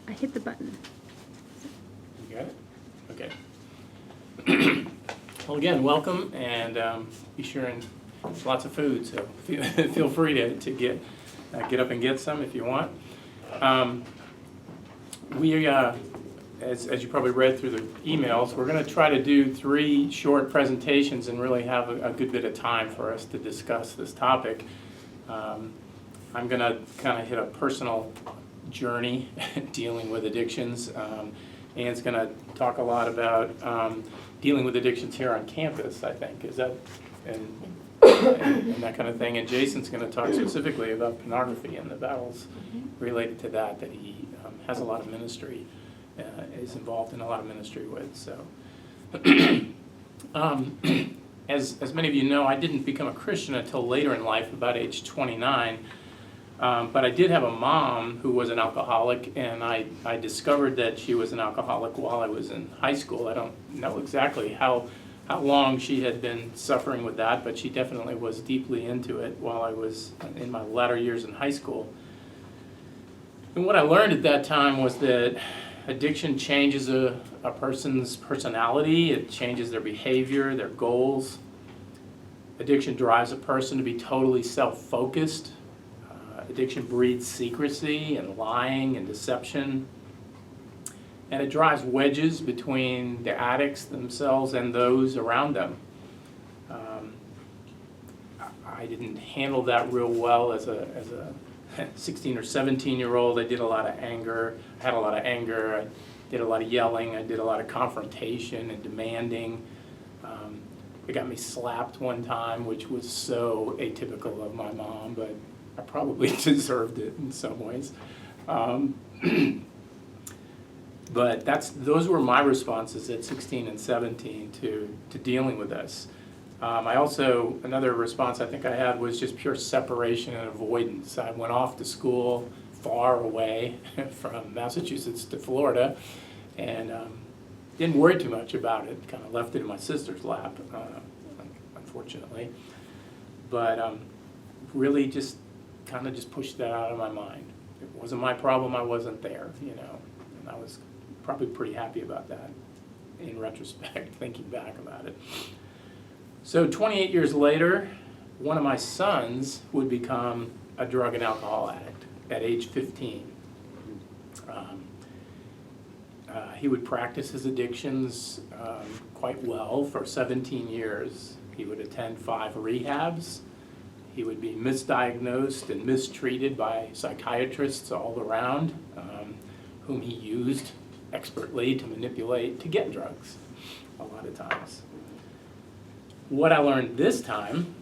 I hit the button. You got it? Okay. Well, again, welcome, and be sure and there's lots of food, so feel free to get up and get some if you want. We, as you probably read through the emails, we're going to try to do 3 short presentations and really have a good bit of time for us to discuss this topic. I'm going to kind of hit a personal journey dealing with addictions. Ann's going to talk a lot about dealing with addictions here on campus, I think. Is that, and that kind of thing. And Jason's going to talk specifically about pornography and the battles related to that he has a lot of ministry, is involved in a lot of ministry with. So, as many of you know, I didn't become a Christian until later in life, about age 29. But I did have a mom who was an alcoholic, and I discovered that she was an alcoholic while I was in high school. I don't know exactly how long she had been suffering with that, but she definitely was deeply into it while I was in my latter years in high school. And what I learned at that time was that addiction changes a person's personality, it changes their behavior, their goals. Addiction drives a person to be totally self-focused. Addiction breeds secrecy and lying and deception. And it drives wedges between the addicts themselves and those around them. I didn't handle that real well as a 16 or 17-year-old. I did a lot of anger, had a lot of anger, I did a lot of yelling, I did a lot of confrontation and demanding. It got me slapped one time, which was so atypical of my mom, but I probably deserved it in some ways. But those were my responses at 16 and 17 to dealing with this. Another response I think I had was just pure separation and avoidance. I went off to school far away from Massachusetts to Florida, and didn't worry too much about it, kind of left it in my sister's lap, unfortunately. But really just kind of just pushed that out of my mind. It wasn't my problem, I wasn't there, and I was probably pretty happy about that in retrospect, thinking back about it. So 28 years later, one of my sons would become a drug and alcohol addict at age 15. He would practice his addictions quite well for 17 years. He would attend 5 rehabs. He would be misdiagnosed and mistreated by psychiatrists all around, whom he used expertly to manipulate to get drugs a lot of times. What I learned this time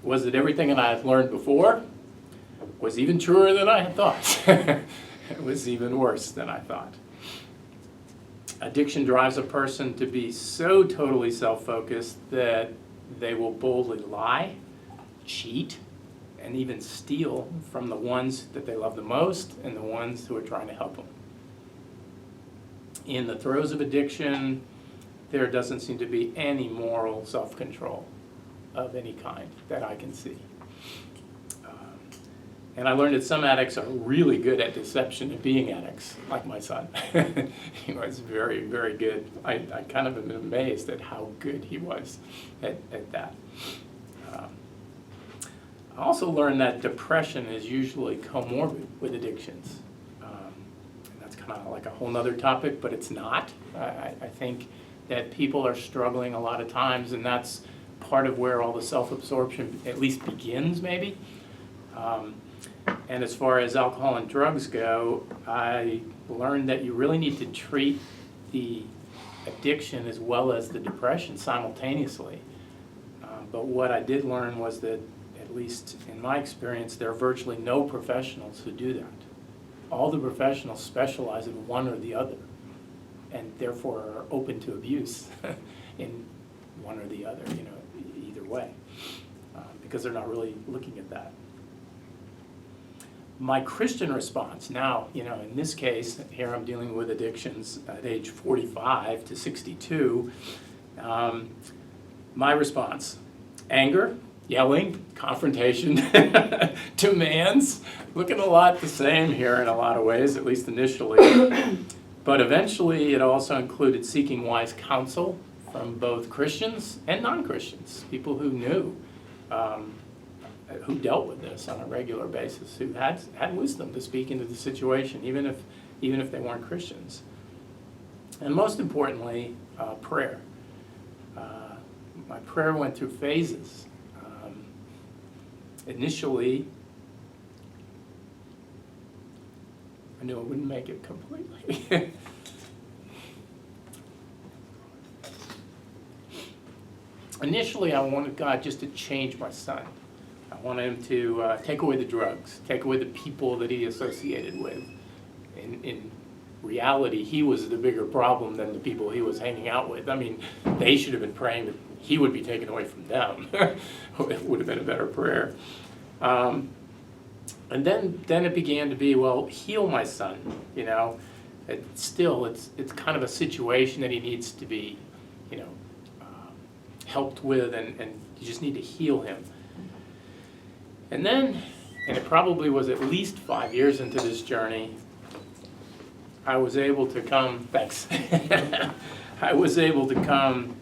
was that everything that I had learned before was even truer than I had thought. It was even worse than I thought. Addiction drives a person to be so totally self-focused that they will boldly lie, cheat, and even steal from the ones that they love the most and the ones who are trying to help them. In the throes of addiction, there doesn't seem to be any moral self-control of any kind that I can see. And I learned that some addicts are really good at deception and being addicts, like my son. He was very, very good. I kind of am amazed at how good he was at that. I also learned that depression is usually comorbid with addictions. That's kind of like a whole nother topic, but it's not. I think that people are struggling a lot of times, and that's part of where all the self-absorption at least begins, maybe. And as far as alcohol and drugs go, I learned that you really need to treat the addiction as well as the depression simultaneously. But what I did learn was that, at least in my experience, there are virtually no professionals who do that. All the professionals specialize in one or the other, and therefore are open to abuse in one or the other, either way, because they're not really looking at that. My Christian response now, in this case, here I'm dealing with addictions at age 45 to 62. My response: anger, yelling, confrontation, demands, looking a lot the same here in a lot of ways, at least initially. But eventually it also included seeking wise counsel from both Christians and non-Christians, people who knew, who dealt with this on a regular basis, who had wisdom to speak into the situation, even if they weren't Christians. And most importantly, prayer. My prayer went through phases. Initially, I knew I wouldn't make it completely. Initially, I wanted God just to change my son. I wanted him to take away the drugs, take away the people that he associated with. In reality, he was the bigger problem than the people he was hanging out with. I mean, they should have been praying that he would be taken away from them. It would have been a better prayer. And then it began to be, well, heal my son, you know. It's kind of a situation that he needs to be, you know, helped with, and you just need to heal him. And then, and it probably was at least 5 years into this journey, I was able to come, thanks. I was able to come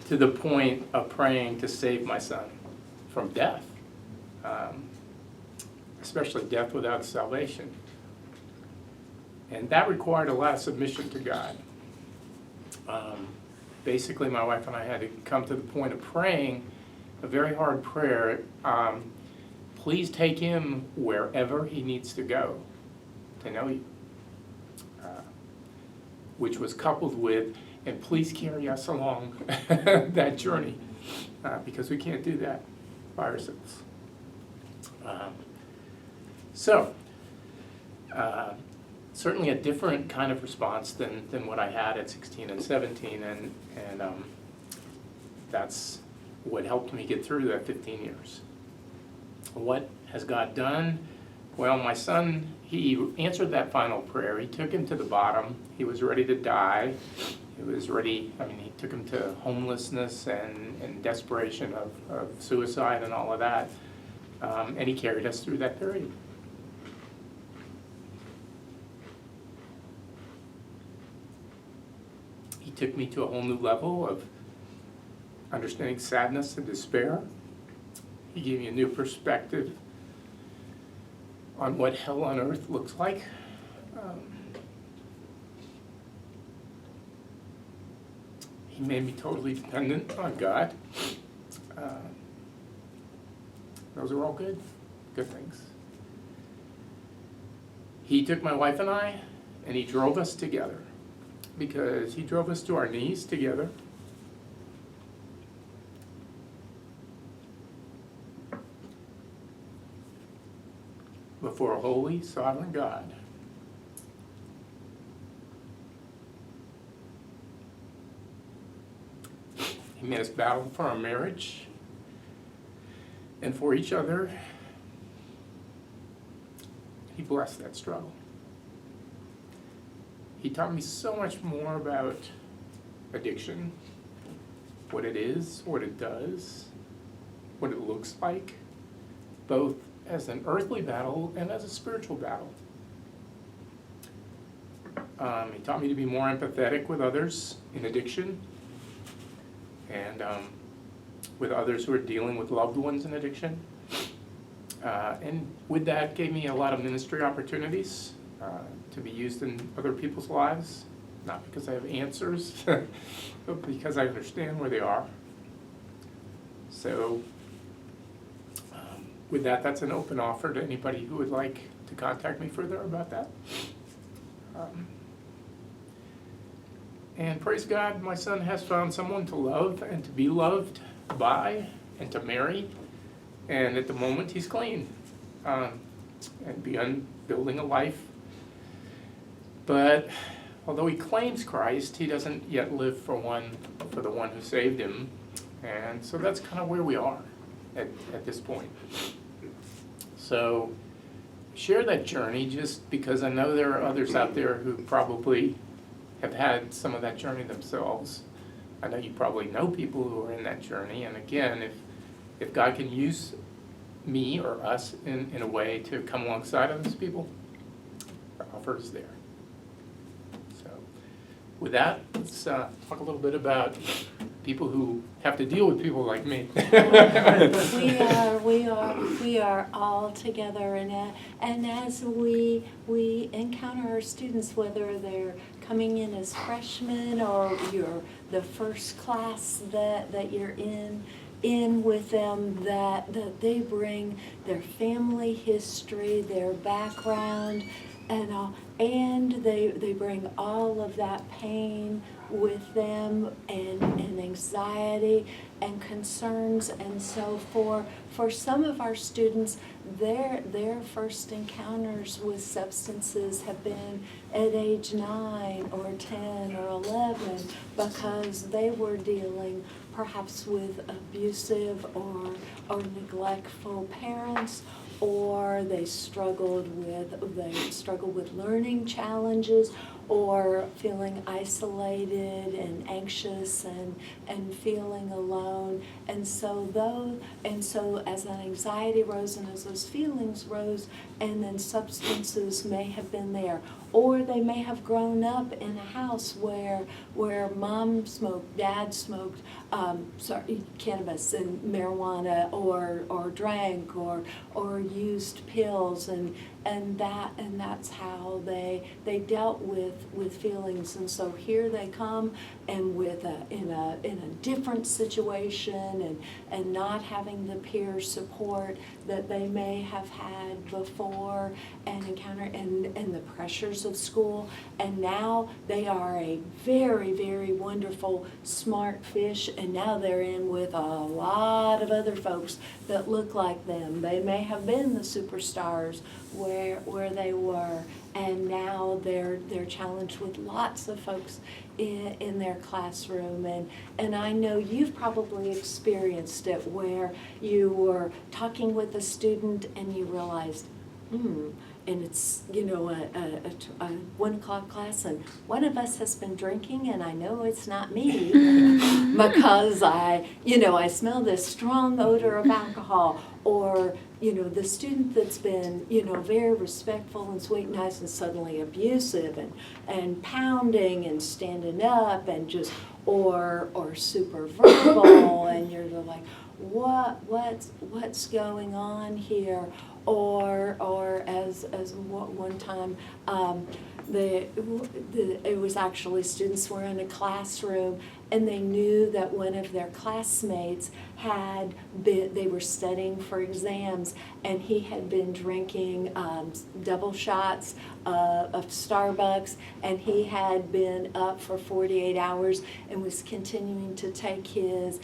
to the point of praying to save my son from death, especially death without salvation. And that required a lot of submission to God. Basically, my wife and I had to come to the point of praying a very hard prayer. Please take him wherever he needs to go to know you. Which was coupled with, and please carry us along that journey, because we can't do that by ourselves. Certainly a different kind of response than what I had at 16 and 17, and that's what helped me get through that 15 years. What has God done? Well, my son, he answered that final prayer. He took him to the bottom. He was ready to die. He was ready, he took him to homelessness and desperation of suicide and all of that. And he carried us through that period. He took me to a whole new level of understanding sadness and despair. He gave me a new perspective on what hell on earth looks like. He made me totally dependent on God. Those are all good things. He took my wife and I, and he drove us together, because he drove us to our knees together. Before a holy, sovereign God. He made us battle for our marriage and for each other. He blessed that struggle. He taught me so much more about addiction, what it is, what it does, what it looks like, both as an earthly battle and as a spiritual battle. He taught me to be more empathetic with others in addiction, and with others who are dealing with loved ones in addiction. And with that, gave me a lot of ministry opportunities to be used in other people's lives, not because I have answers, but because I understand where they are. So with that, that's an open offer to anybody who would like to contact me further about that. And praise God, my son has found someone to love and to be loved by and to marry. And at the moment, he's clean and begun building a life. But although he claims Christ, he doesn't yet live for the one who saved him. And so that's kind of where we are at this point. So share that journey, just because I know there are others out there who probably have had some of that journey themselves. I know you probably know people who are in that journey, and again, if God can use me or us in a way to come alongside of those people, our offer is there. So with that, let's talk a little bit about people who have to deal with people like me. We are all together, and as we encounter our students, whether they're coming in as freshmen or you're the first class that you're in with them, that they bring their family history, their background, and they bring all of that pain with them, and anxiety and concerns. And so for some of our students, their first encounters with substances have been at age 9 or 10 or 11, because they were dealing perhaps with abusive or neglectful parents, or they struggled with learning challenges, or feeling isolated and anxious and feeling alone. And so as an anxiety rose and as those feelings rose, and then substances may have been there, or they may have grown up in a house where mom smoked, dad smoked cannabis and marijuana, or drank, or used pills, and that's how they dealt with feelings. And so here they come, and in a different situation, and not having the peer support that they may have had before, and encounter and the pressures of school. And now they are a very, very wonderful, smart fish, and now they're in with a lot of other folks that look like them. They may have been the superstars where they were, and now they're challenged with lots of folks in their classroom. And I know you've probably experienced it, where you were talking with a student and you realized, and it's, a 1 o'clock class, and one of us has been drinking, and I know it's not me because I smell this strong odor of alcohol. Or the student that's been very respectful and sweet and nice, and suddenly abusive and pounding and standing up, and just or super verbal, and you're like, what's going on here? Or as one time, it was actually students were in a classroom, and they knew that one of their classmates they were studying for exams, and he had been drinking double shots of Starbucks, and he had been up for 48 hours and was continuing to take his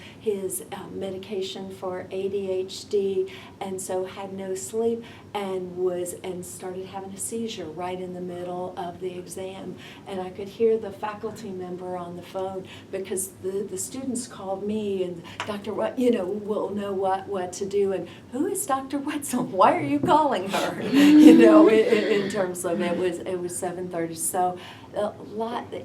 medication for ADHD, and so had no sleep, and started having a seizure right in the middle of the exam. And I could hear the faculty member on the phone, because the students called me, and Dr. will know what to do, and who is Dr. Wetzel? Why are you calling her? In terms of it was 7:30. So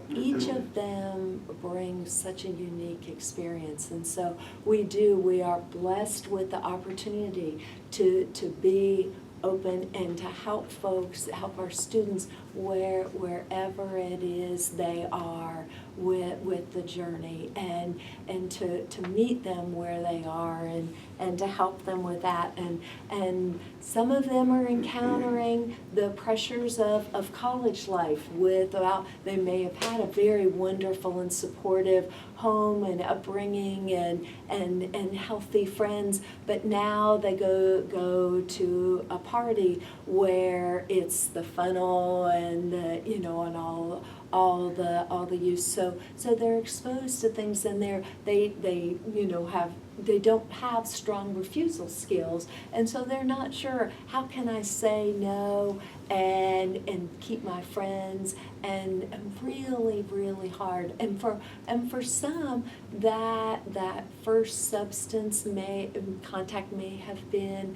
each of them brings such a unique experience, and so we are blessed with the opportunity to be open and to help our students wherever it is they are with the journey, and to meet them where they are, and to help them with that. And some of them are encountering the pressures of college life they may have had a very wonderful and supportive home and upbringing and healthy friends, but now they go to a party where it's the funnel and and all the use. So they're exposed to things, and they don't have strong refusal skills, and so they're not sure, how can I say no and keep my friends, and really, really hard. And for some, that first substance contact may have been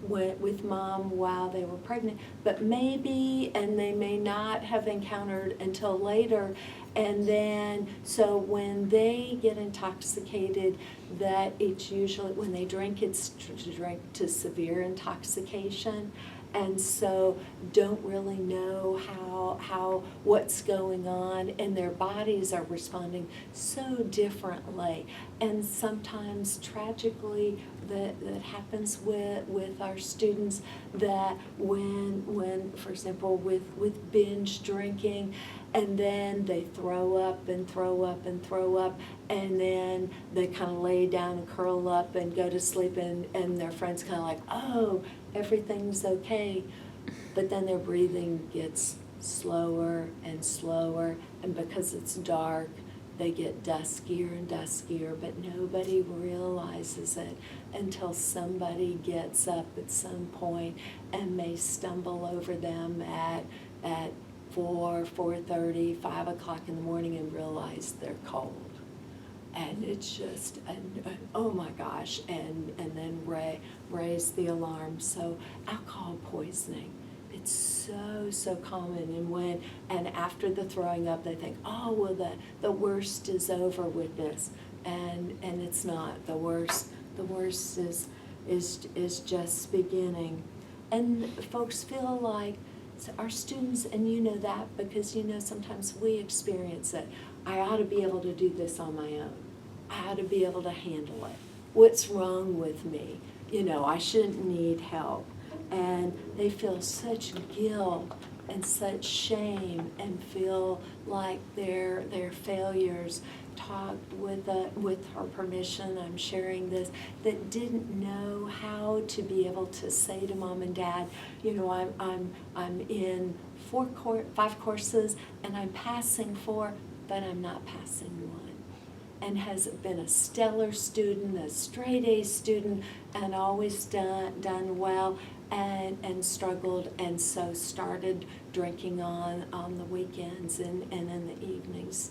with mom while they were pregnant, but maybe, and they may not have encountered until later. And then, so when they get intoxicated, that it's usually, when they drink, it's to drink to severe intoxication. And so don't really know how what's going on, and their bodies are responding so differently. And sometimes tragically that happens with our students, that when for example with binge drinking, and then they throw up and throw up and throw up, and then they kind of lay down and curl up and go to sleep, and their friends kind of like, oh, everything's okay. But then their breathing gets slower and slower, and because it's dark, they get duskier and duskier, but nobody realizes it until somebody gets up at some point and may stumble over them at 4:30, 5 o'clock in the morning and realize they're cold. And it's just, oh my gosh, and then raise the alarm. So alcohol poisoning, it's so common. And after the throwing up, they think, oh, well, the worst is over with this, and it's not. The worst is just beginning. And folks feel like, so our students, and you know that because you know sometimes we experience it, I ought to be able to do this on my own. I ought to be able to handle it. What's wrong with me? You know, I shouldn't need help. And they feel such guilt and such shame and feel like they're failures. Talked with her permission, I'm sharing this, that didn't know how to be able to say to mom and dad, you know, I'm in 5 courses and I'm passing 4, but I'm not passing 1. And has been a stellar student, a straight A student, and always done well, and struggled, and so started drinking on the weekends and in the evenings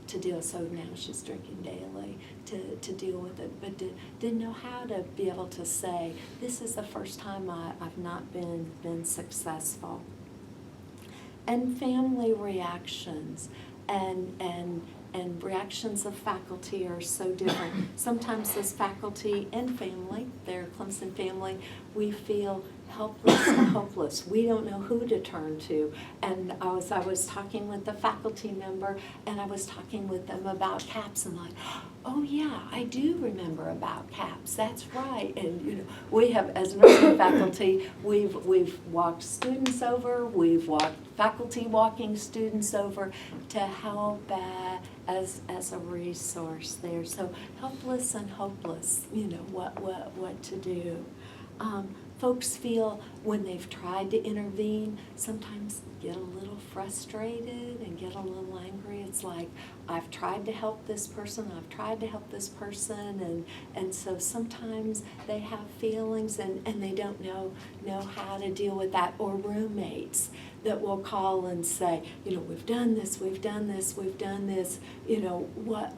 to deal. So now she's drinking daily to deal with it, but didn't know how to be able to say, this is the first time I've not been successful. And family reactions and reactions of faculty are so different. Sometimes as faculty and family, their Clemson family, we feel helpless and hopeless. We don't know who to turn to. And I was talking with the faculty member, and I was talking with them about CAPS, and like, oh yeah, I do remember about CAPS. That's right. And you know, we have, as nursing faculty, we've walked students over, we've walked faculty walking students over to help as a resource there. So helpless and hopeless, you know, what to do. Folks feel when they've tried to intervene, sometimes get a little frustrated and get a little angry. It's like, I've tried to help this person, and so sometimes they have feelings and they don't know how to deal with that. Or roommates that will call and say, you know, we've done this, you know, what,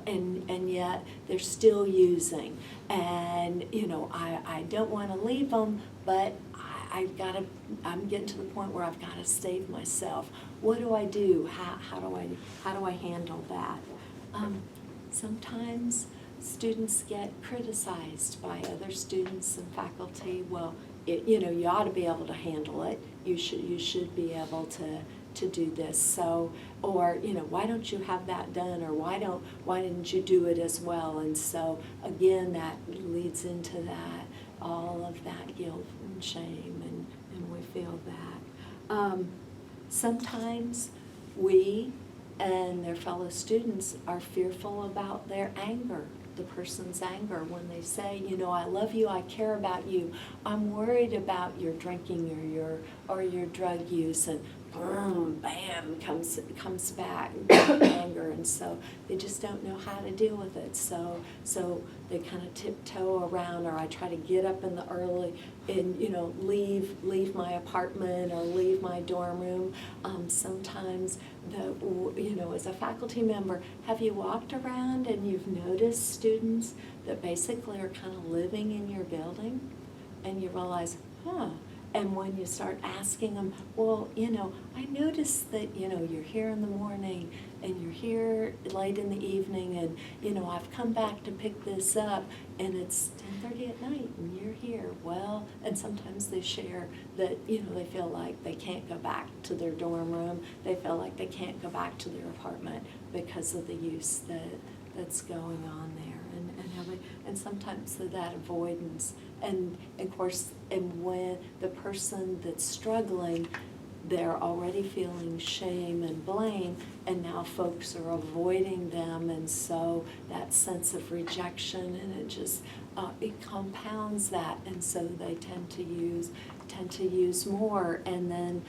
and yet they're still using. And, you know, I don't want to leave them, but I'm getting to the point where I've got to save myself. What do I do? How do I handle that? Sometimes students get criticized by other students and faculty. Well, you know, you ought to be able to handle it. You should be able to do this. So, or, you know, why don't you have that done? Or why didn't you do it as well? And so again, that leads into that, all of that guilt and shame, and we feel that. Sometimes we and their fellow students are fearful about their anger, the person's anger, when they say, you know, I love you, I care about you, I'm worried about your drinking or your drug use, and boom, bam, comes back anger, and so they just don't know how to deal with it. So they kind of tiptoe around, or I try to get up in the early and leave my apartment or leave my dorm room. Sometimes as a faculty member, have you walked around and you've noticed students that basically are kind of living in your building, and you realize, and when you start asking them, well, I noticed that, you're here in the morning and you're here late in the evening, and, I've come back to pick this up and it's 10:30 at night and you're here. Well, and sometimes they share that, they feel like they can't go back to their dorm room. They feel like they can't go back to their apartment because of the use that's going on there. And sometimes that avoidance, and of course, and when the person that's struggling, they're already feeling shame and blame, and now folks are avoiding them, and so that sense of rejection, and it just it compounds that, and so they tend to use more, and then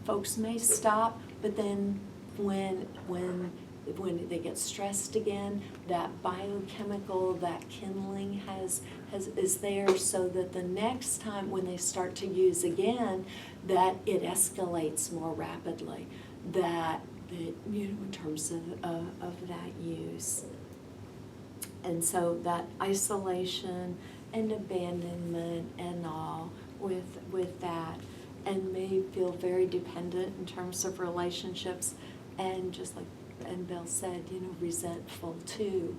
folks may stop, but then when they get stressed again, that biochemical, that kindling is there, so that the next time when they start to use again, that it escalates more rapidly, that in terms of that use. And so that isolation and abandonment and all with that, and may feel very dependent in terms of relationships, and just like and Bill said, resentful too,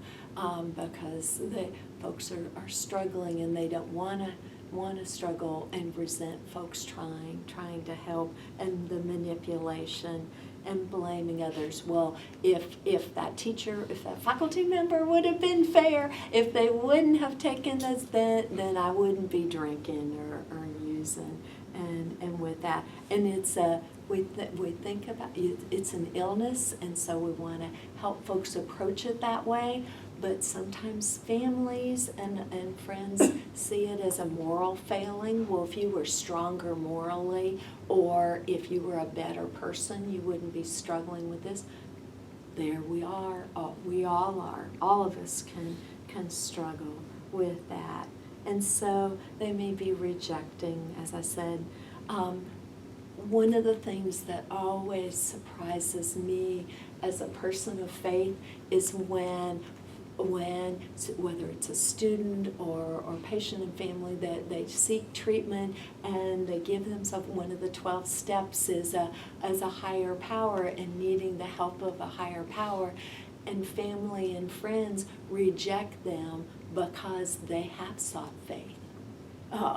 because the folks are struggling, and they don't want to struggle, and resent folks trying to help, and the manipulation and blaming others. Well, if that faculty member would have been fair, if they wouldn't have taken this, then I wouldn't be drinking or using, and with that, and it's we think about it's an illness, and so we want to help folks approach it that way, but sometimes families and friends see it as a moral failing. Well, if you were stronger morally, or if you were a better person, you wouldn't be struggling with this. There we are, we all are, all of us can struggle with that, and so they may be rejecting, as I said. One of the things that always surprises me as a person of faith is when whether it's a student or patient and family, that they seek treatment and they give themselves, one of the 12 steps is as a higher power, and needing the help of a higher power, and family and friends reject them because they have sought faith. But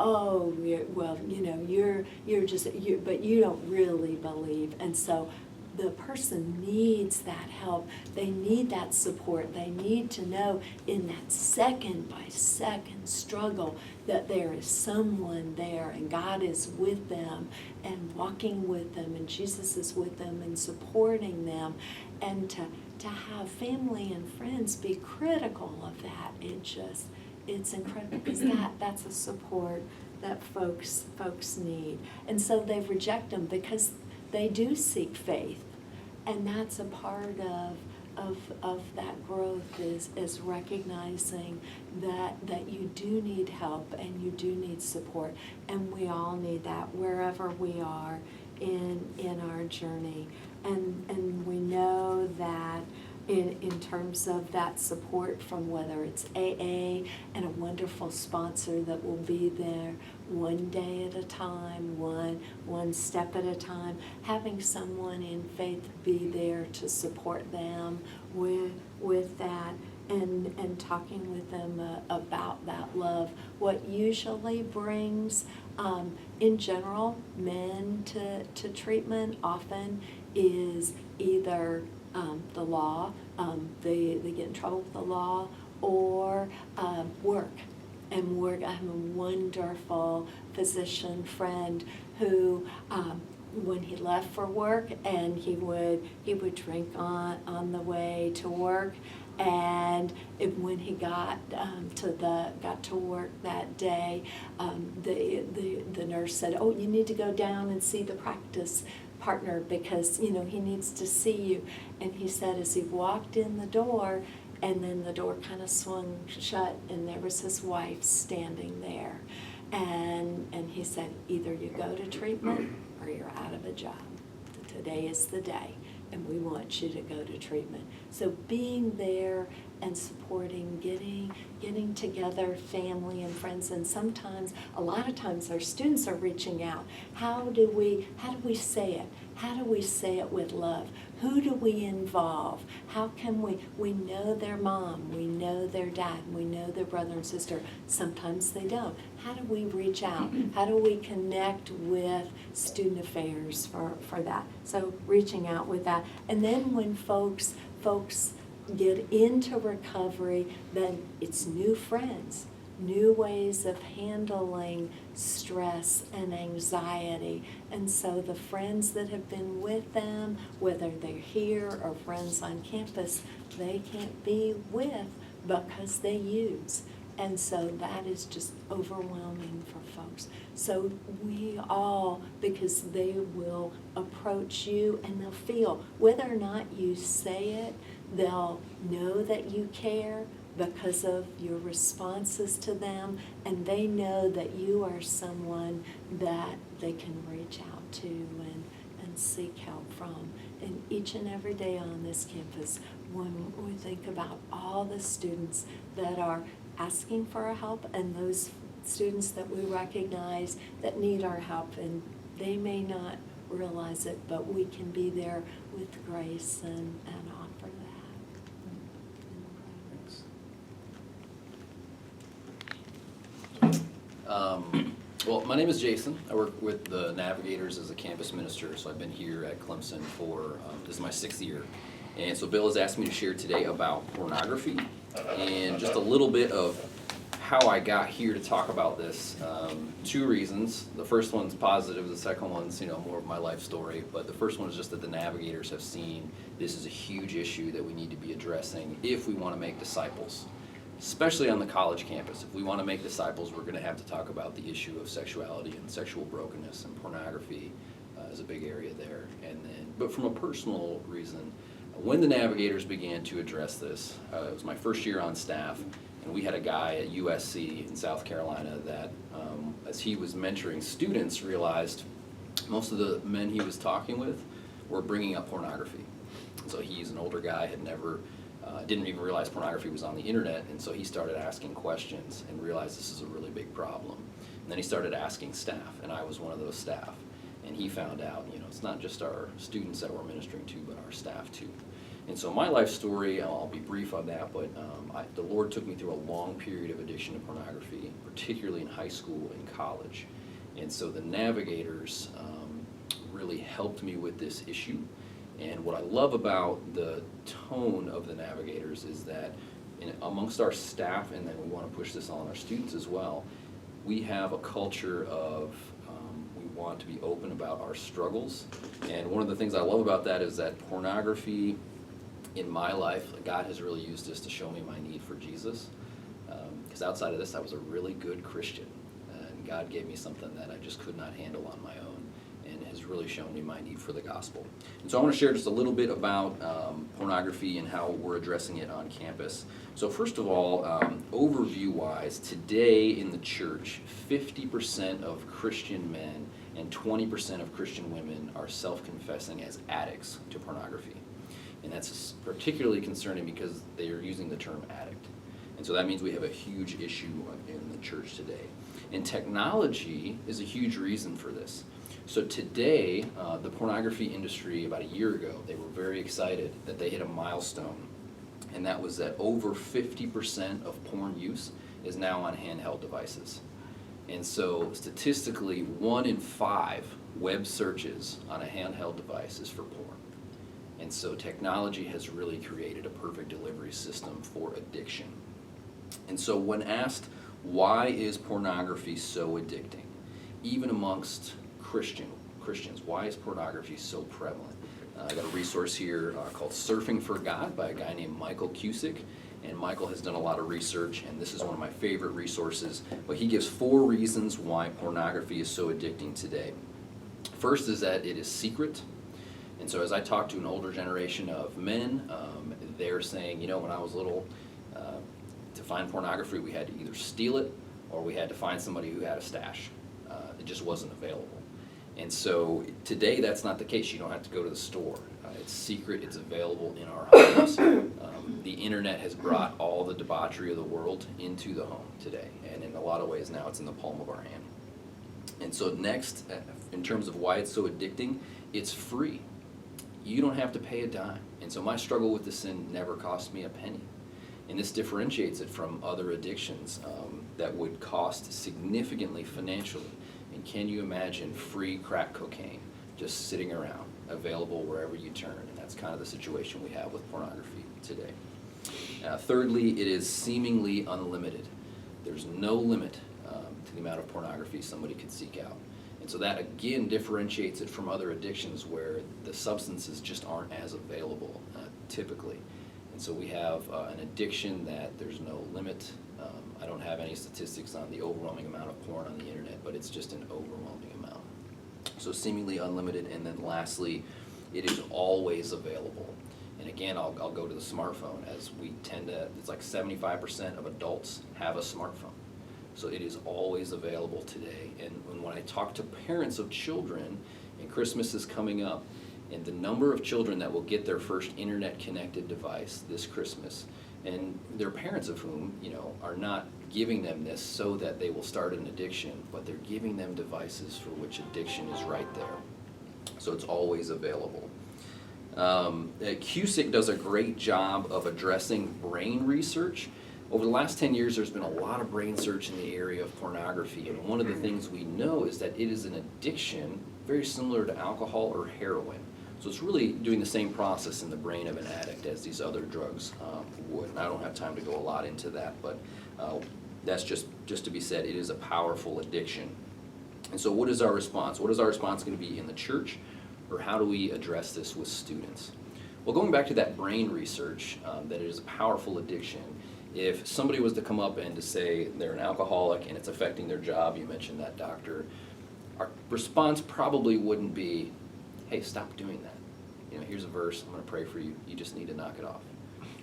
you don't really believe, and so the person needs that help. They need that support. They need to know in that second by second struggle that there is someone there, and God is with them and walking with them, and Jesus is with them and supporting them, and to have family and friends be critical of that. It's incredible, because that's a support that folks need. And so they reject them because they do seek faith. And that's a part of that growth is recognizing that you do need help and you do need support. And we all need that wherever we are in our journey. And we know that in terms of that support from whether it's AA and a wonderful sponsor that will be there one day at a time, one step at a time, having someone in faith be there to support them with that, and talking with them about that love. What usually brings, in general, men to treatment often is either the law, they get in trouble with the law, or work. And work, I have a wonderful physician friend who, when he left for work, and he would drink on the way to work, And when he got to work that day, the nurse said, "Oh, you need to go down and see the practice partner because he needs to see you." And he said as he walked in the door, and then the door kind of swung shut, and there was his wife standing there, and he said, "Either you go to treatment or you're out of a job. Today is the day, and we want you to go to treatment." So being there and supporting, getting together, family and friends, and sometimes, a lot of times, our students are reaching out. How do we say it? How do we say it with love? Who do we involve? How can we know their mom, we know their dad, we know their brother and sister. Sometimes they don't. How do we reach out? How do we connect with student affairs for that? So reaching out with that. And then when folks get into recovery, then it's new friends, new ways of handling stress and anxiety. And so the friends that have been with them, whether they're here or friends on campus, they can't be with because they use. And so that is just overwhelming for folks. So we all, because they will approach you and they'll feel, whether or not you say it, they'll know that you care because of your responses to them, and they know that you are someone that they can reach out to and seek help from. And each and every day on this campus, when we think about all the students that are asking for our help and those students that we recognize that need our help, and they may not realize it, but we can be there with grace and offer that. Well, my name is Jason. I work with the Navigators as a campus minister, so I've been here at Clemson for, this is my 6th year. And so Bill has asked me to share today about pornography and just a little bit of how I got here to talk about this. 2 reasons. The first one's positive, the second one's, more of my life story. But the first one is just that the Navigators have seen this is a huge issue that we need to be addressing if we want to make disciples. Especially on the college campus. If we want to make disciples, we're going to have to talk about the issue of sexuality and sexual brokenness, and pornography is a big area there. But from a personal reason, when the Navigators began to address this, it was my first year on staff, and we had a guy at USC in South Carolina that, as he was mentoring students, realized most of the men he was talking with were bringing up pornography. So he's an older guy, had never didn't even realize pornography was on the internet, and so he started asking questions and realized this is a really big problem. And then he started asking staff, and I was one of those staff. And he found out, it's not just our students that we're ministering to, but our staff too. And so my life story, I'll be brief on that, but the Lord took me through a long period of addiction to pornography, particularly in high school and college. And so the Navigators really helped me with this issue. And what I love about the tone of the Navigators is that amongst our staff, and then we want to push this on our students as well, we have a culture of we want to be open about our struggles. And one of the things I love about that is that pornography in my life, God has really used this to show me my need for Jesus. Because outside of this, I was a really good Christian. And God gave me something that I just could not handle on my own. Has really shown me my need for the gospel. And so I want to share just a little bit about pornography and how we're addressing it on campus. So first of all, overview-wise, today in the church, 50% of Christian men and 20% of Christian women are self-confessing as addicts to pornography. And that's particularly concerning because they are using the term addict. And so that means we have a huge issue in the church today. And technology is a huge reason for this. So today, the pornography industry, about a year ago, they were very excited that they hit a milestone, and that was that over 50% of porn use is now on handheld devices. And so statistically, 1 in 5 web searches on a handheld device is for porn. And so technology has really created a perfect delivery system for addiction. And so when asked, why is pornography so addicting, even amongst Christian Christians, why is pornography so prevalent? I got a resource here called Surfing for God by a guy named Michael Cusick. And Michael has done a lot of research, and this is one of my favorite resources. But he gives 4 reasons why pornography is so addicting today. First is that it is secret. And so as I talk to an older generation of men, they're saying, when I was little, to find pornography, we had to either steal it or we had to find somebody who had a stash. It just wasn't available. And so today that's not the case. You don't have to go to the store. It's secret. It's available in our homes. The internet has brought all the debauchery of the world into the home today. And in a lot of ways now it's in the palm of our hand. And so next, in terms of why it's so addicting, it's free. You don't have to pay a dime. And so my struggle with the sin never cost me a penny. And this differentiates it from other addictions that would cost significantly financially. And can you imagine free crack cocaine just sitting around, available wherever you turn? And that's kind of the situation we have with pornography today. Thirdly, it is seemingly unlimited. There's no limit to the amount of pornography somebody could seek out. And so that again differentiates it from other addictions where the substances just aren't as available typically. And so we have an addiction that there's no limit. I don't have any statistics on the overwhelming amount of porn on the internet, but it's just an overwhelming amount. So seemingly unlimited. And then lastly, it is always available. And again, I'll go to the smartphone, as we tend to, it's like 75% of adults have a smartphone. So it is always available today. And when I talk to parents of children, and Christmas is coming up, and the number of children that will get their first internet-connected device this Christmas, and their parents of whom, are not giving them this so that they will start an addiction, but they're giving them devices for which addiction is right there. So it's always available. Cusick does a great job of addressing brain research. Over the last 10 years, there's been a lot of brain research in the area of pornography, and one of the things we know is that it is an addiction very similar to alcohol or heroin. So it's really doing the same process in the brain of an addict as these other drugs would. And I don't have time to go a lot into that, but that's just to be said, it is a powerful addiction. And so what is our response? What is our response going to be in the church, or how do we address this with students? Well, going back to that brain research, that it is a powerful addiction, if somebody was to come up and to say they're an alcoholic and it's affecting their job, you mentioned that, doctor, our response probably wouldn't be, hey, stop doing that. Here's a verse, I'm going to pray for you, you just need to knock it off.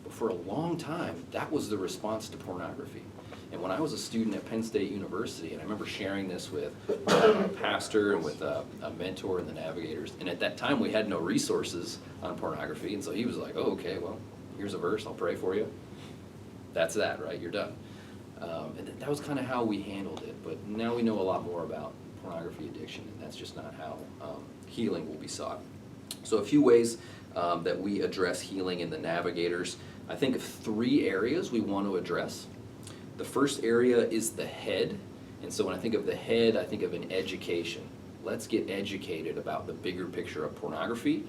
But for a long time, that was the response to pornography. And when I was a student at Penn State University, and I remember sharing this with a pastor and with a mentor in the Navigators, and at that time we had no resources on pornography, and so he was like, oh, okay, well, here's a verse, I'll pray for you. That's that, right? You're done. And that was kind of how we handled it, but now we know a lot more about pornography addiction, and that's just not how healing will be sought. So a few ways that we address healing in the Navigators. I think of 3 areas we want to address. The first area is the head, and so when I think of the head, I think of an education. Let's get educated about the bigger picture of pornography.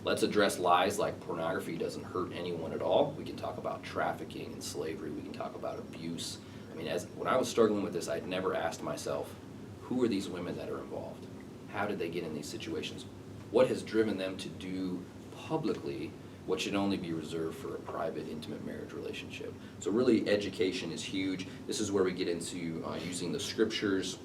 Let's address lies like pornography doesn't hurt anyone at all. We can talk about trafficking and slavery. We can talk about abuse. When I was struggling with this, I'd never asked myself, who are these women that are involved? How did they get in these situations? What has driven them to do publicly what should only be reserved for a private, intimate marriage relationship? So really, education is huge. This is where we get into using the scriptures.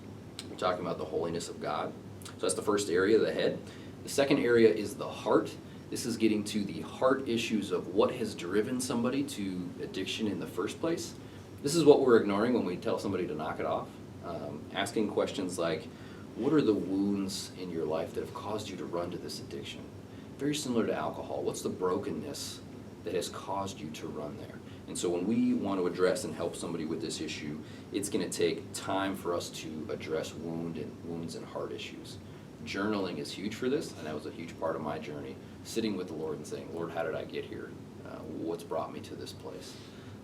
We're talking about the holiness of God. So that's the first area, the head. The second area is the heart. This is getting to the heart issues of what has driven somebody to addiction in the first place. This is what we're ignoring when we tell somebody to knock it off. Asking questions like, what are the wounds in your life that have caused you to run to this addiction? Very similar to alcohol. What's the brokenness that has caused you to run there? And so when we want to address and help somebody with this issue, it's going to take time for us to address wounds and heart issues. Journaling is huge for this, and that was a huge part of my journey. Sitting with the Lord and saying, Lord, how did I get here? What's brought me to this place?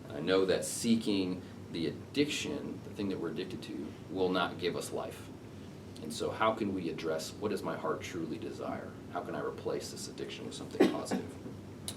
And I know that seeking the addiction, the thing that we're addicted to, will not give us life. And so how can we address what does my heart truly desire? How can I replace this addiction with something positive?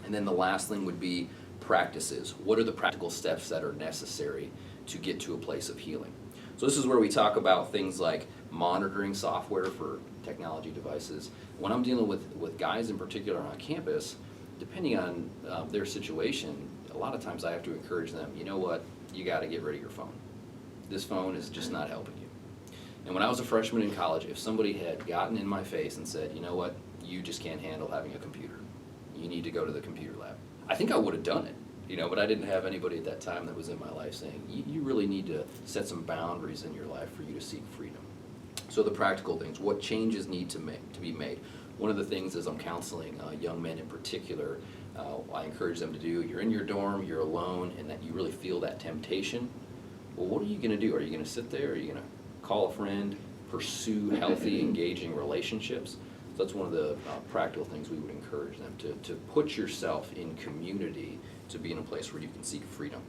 And then the last thing would be practices. What are the practical steps that are necessary to get to a place of healing? So this is where we talk about things like monitoring software for technology devices. When I'm dealing with guys in particular on campus, depending on their situation, a lot of times I have to encourage them, you know what, you got to get rid of your phone. This phone is just not helping you. And when I was a freshman in college, if somebody had gotten in my face and said, you know what, you just can't handle having a computer, you need to go to the computer lab, I think I would have done it. But I didn't have anybody at that time that was in my life saying, you really need to set some boundaries in your life for you to seek freedom. So the practical things, what changes need to be made? One of the things as I'm counseling young men in particular, I encourage them to do, you're in your dorm, you're alone, and that you really feel that temptation. Well, what are you going to do? Are you going to sit there? Are you going to call a friend, pursue healthy, engaging relationships? So that's one of the practical things we would encourage them to put yourself in community to be in a place where you can seek freedom.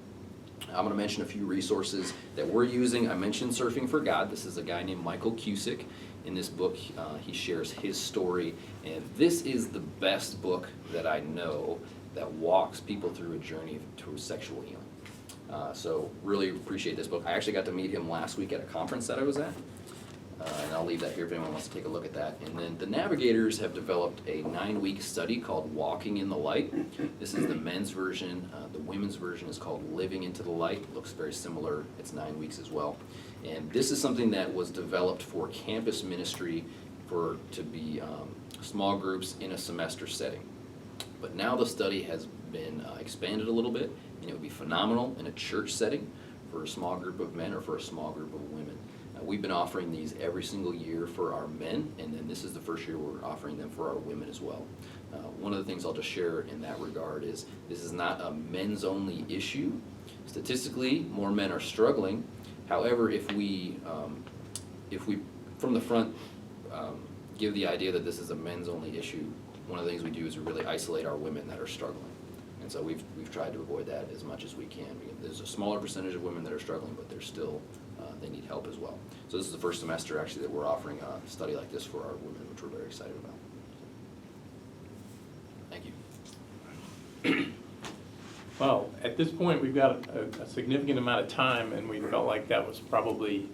I'm going to mention a few resources that we're using. I mentioned Surfing for God. This is a guy named Michael Cusick. In this book, he shares his story, and this is the best book that I know that walks people through a journey to sexual healing. So really appreciate this book. I actually got to meet him last week at a conference that I was at. And I'll leave that here if anyone wants to take a look at that. And then the Navigators have developed a 9-week study called Walking in the Light. This is the men's version. The women's version is called Living into the Light. It looks very similar. It's 9 weeks as well. And this is something that was developed for campus ministry to be small groups in a semester setting. But now the study has been expanded a little bit, and it would be phenomenal in a church setting for a small group of men or for a small group of women. We've been offering these every single year for our men, and then this is the first year we're offering them for our women as well. One of the things I'll just share in that regard is this is not a men's only issue. Statistically, more men are struggling. However, if we from the front give the idea that this is a men's only issue, one of the things we do is we really isolate our women that are struggling. And so we've tried to avoid that as much as we can. There's a smaller percentage of women that are struggling, but they're still they need help as well. So this is the first semester actually that we're offering a study like this for our women, which we're very excited about. Thank you. Well, at this point, we've got a significant amount of time, and we felt like that was probably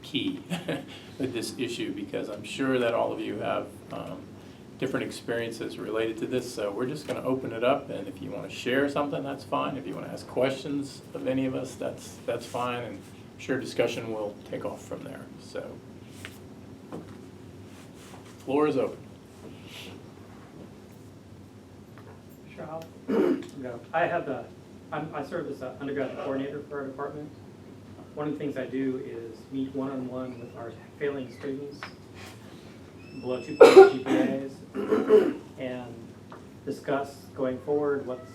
key with this issue, because I'm sure that all of you have different experiences related to this. So we're just going to open it up, and if you want to share something, that's fine. If you want to ask questions of any of us, that's fine, and I'm sure discussion will take off from there. So, floor is open. Sure, I'll go. I serve as an undergraduate coordinator for our department. One of the things I do is meet one-on-one with our failing students below 2.0 GPAs and discuss going forward what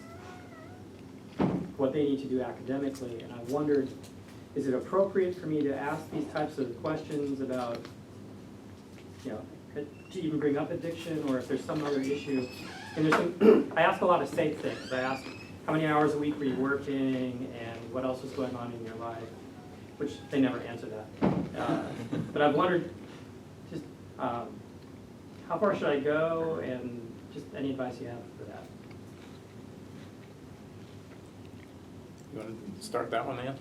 they need to do academically. And I wondered, is it appropriate for me to ask these types of questions about, to even bring up addiction, or if there's some other issue? And I ask a lot of safe things. I ask, how many hours a week were you working, and what else was going on in your life? Which they never answer that. But I've wondered, just how far should I go, and just any advice you have for that. You want to start that one, Ann?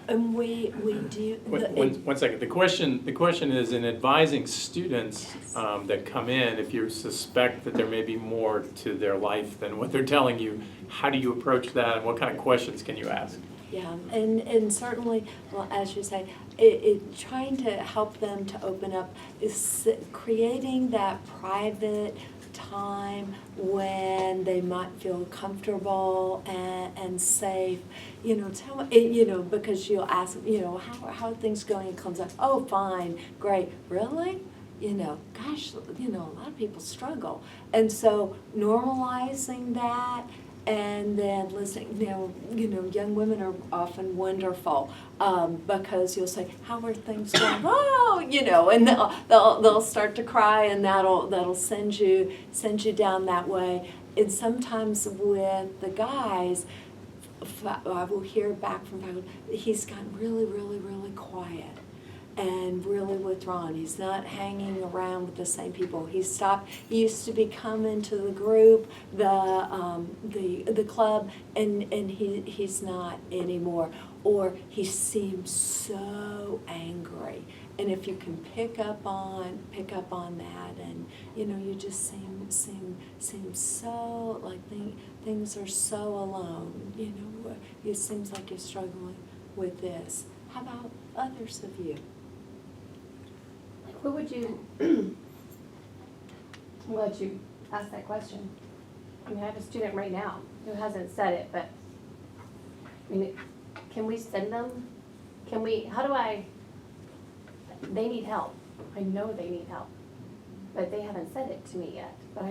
And we do. One second. The question is, in advising students that come in, if you suspect that there may be more to their life than what they're telling you, how do you approach that, and what kind of questions can you ask? Yeah, and certainly, well, as you say, trying to help them to open up is creating that private time when they might feel comfortable and safe. Tell me, because you'll ask, how are things going? It comes up, oh, fine, great, really? Gosh, a lot of people struggle. And so normalizing that, and then listening, young women are often wonderful because you'll say, how are things going? Oh, and they'll start to cry, and that'll send you down that way. And sometimes with the guys, I will hear back from faculty, he's gotten really, really, really quiet and really withdrawn. He's not hanging around with the same people. He stopped. He used to be coming to the group, the club, and he's not anymore. Or he seems so angry and if you can pick up on that, and, you know, you just seem so, like, things are so alone, you know, it seems like you're struggling with this. How about others of you? Like, what would you, I'll let you ask that question. I mean, I have a student right now who hasn't said it, but, I mean, can we send them? They need help. I know they need help, but they haven't said it to me yet. But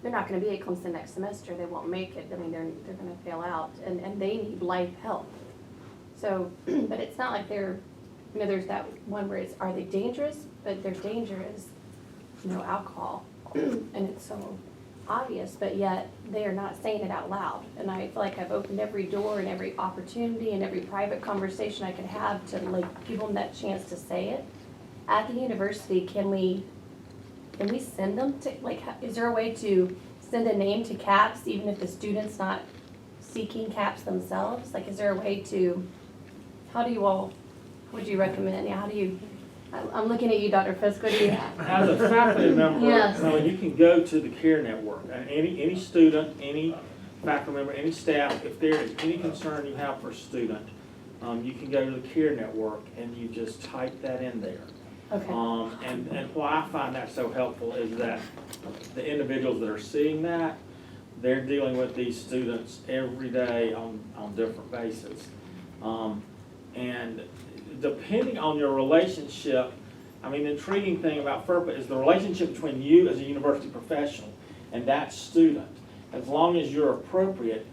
they're not gonna be at Clemson next semester, they won't make it, I mean, they're gonna fail out, and they need life help. So, but it's not like they're, you know, there's that one where it's, are they dangerous? But their danger is, you know, alcohol, and it's so obvious, but yet they are not saying it out loud. And I feel like I've opened every door and every opportunity and every private conversation I could have to, like, give them that chance to say it. At the university, can we send them to, like, is there a way to send a name to CAPS even if the student's not seeking CAPS themselves? Like, is there a way to, how do you all, would you recommend, yeah, how do you, I'm looking at you, Dr. Fisk, what do you? As a faculty member, Yes. you can go to the CARE Network, and any student, any faculty member, any staff, if there is any concern you have for a student, you can go to the CARE Network and you just type that in there. Okay, And why I find that so helpful is that the individuals that are seeing that, they're dealing with these students every day on different bases. And depending on your relationship, I mean, the intriguing thing about FERPA is the relationship between you as a university professional and that student. As long as you're appropriate,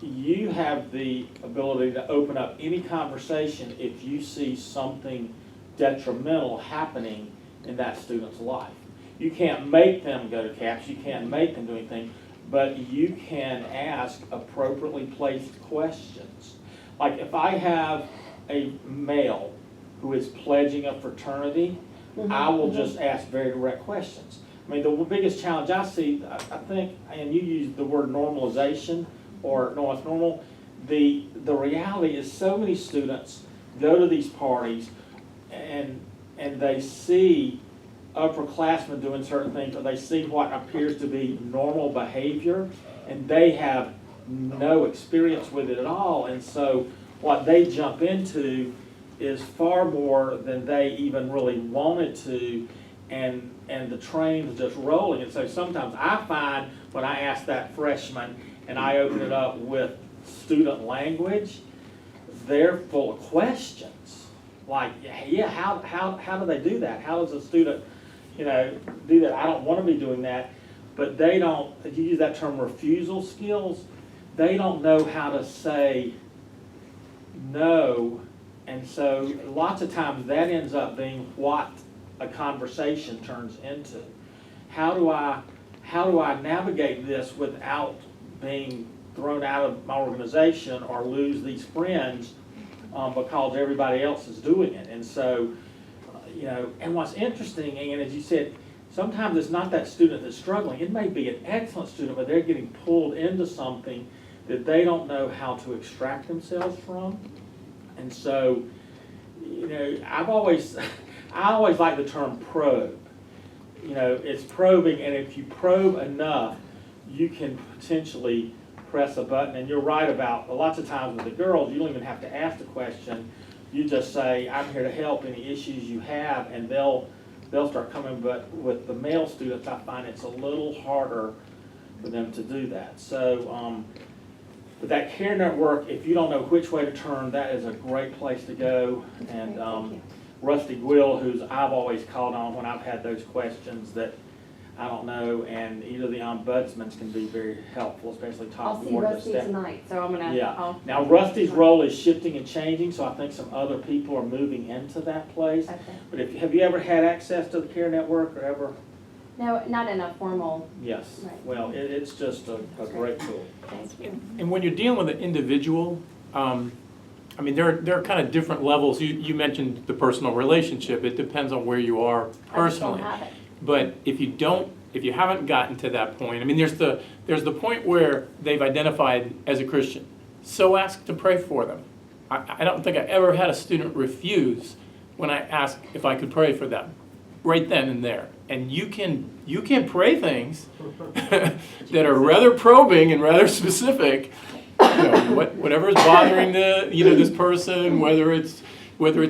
you have the ability to open up any conversation if you see something detrimental happening in that student's life. You can't make them go to CAPS, you can't make them do anything, but you can ask appropriately placed questions. Like, if I have a male who is pledging a fraternity, I will just ask very direct questions. I mean, the biggest challenge I see, I think, and you use the word normalization, or no, it's normal. The reality is so many students go to these parties and they see upperclassmen doing certain things, or they see what appears to be normal behavior, and they have no experience with it at all. And so what they jump into is far more than they even really wanted to, and the train is just rolling. And so sometimes I find when I ask that freshman and I open it up with student language, they're full of questions. Like, yeah, how do they do that? How does a student, you know, do that? I don't want to be doing that. But they don't, you use that term refusal skills, they don't know how to say no. And so lots of times that ends up being what a conversation turns into. How do I navigate this without being thrown out of my organization or lose these friends because everybody else is doing it? And so, you know, and what's interesting, and as you said, sometimes it's not that student that's struggling. It may be an excellent student, but they're getting pulled into something that they don't know how to extract themselves from. And so, you know, I always like the term probe. You know, it's probing, and if you probe enough, you can potentially press a button. And you're right about, lots of times with the girls, you don't even have to ask the question. You just say, I'm here to help, any issues you have, and they'll start coming. But with the male students, I find it's a little harder for them to do that. So, but that CARE Network, if you don't know which way to turn, that is a great place to go. And Rusty Gwill, who's I've always called on when I've had those questions that I don't know, and either the ombudsman can be very helpful, especially I'll top see board. Rusty tonight, so I'm gonna, Yeah. Now Rusty's role is shifting and changing, so I think some other people are moving into that place. Okay. But have you ever had access to the CARE Network or ever? No, not in a formal, Yes. Right. Well, it's just a great tool. thank you. And when you're dealing with an individual, I mean, there are kind of different levels. You mentioned the personal relationship. It depends on where you are I just don't personally. have it. But if you haven't gotten to that point, I mean, there's the point where they've identified as a Christian. So ask to pray for them. I don't think I ever had a student refuse when I asked if I could pray for them, right then and there. And you can pray things that are rather probing and rather specific. Whatever is bothering this person, whether it's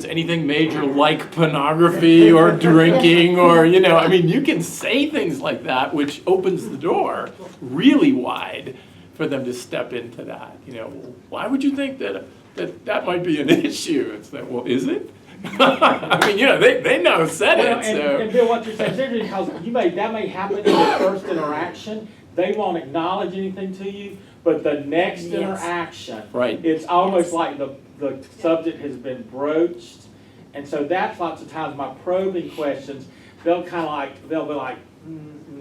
anything major like pornography or drinking or you can say things like that, which opens the door really wide for them to step into that. Why would you think that might be an issue? It's like, well, is it? They know said Well, it. and Bill, what you're saying is interesting because that may happen in the first interaction. They won't acknowledge anything to you, but the next Yes. interaction, Right. it's almost like the subject has been broached. And so that's lots of times my probing questions, they'll be like,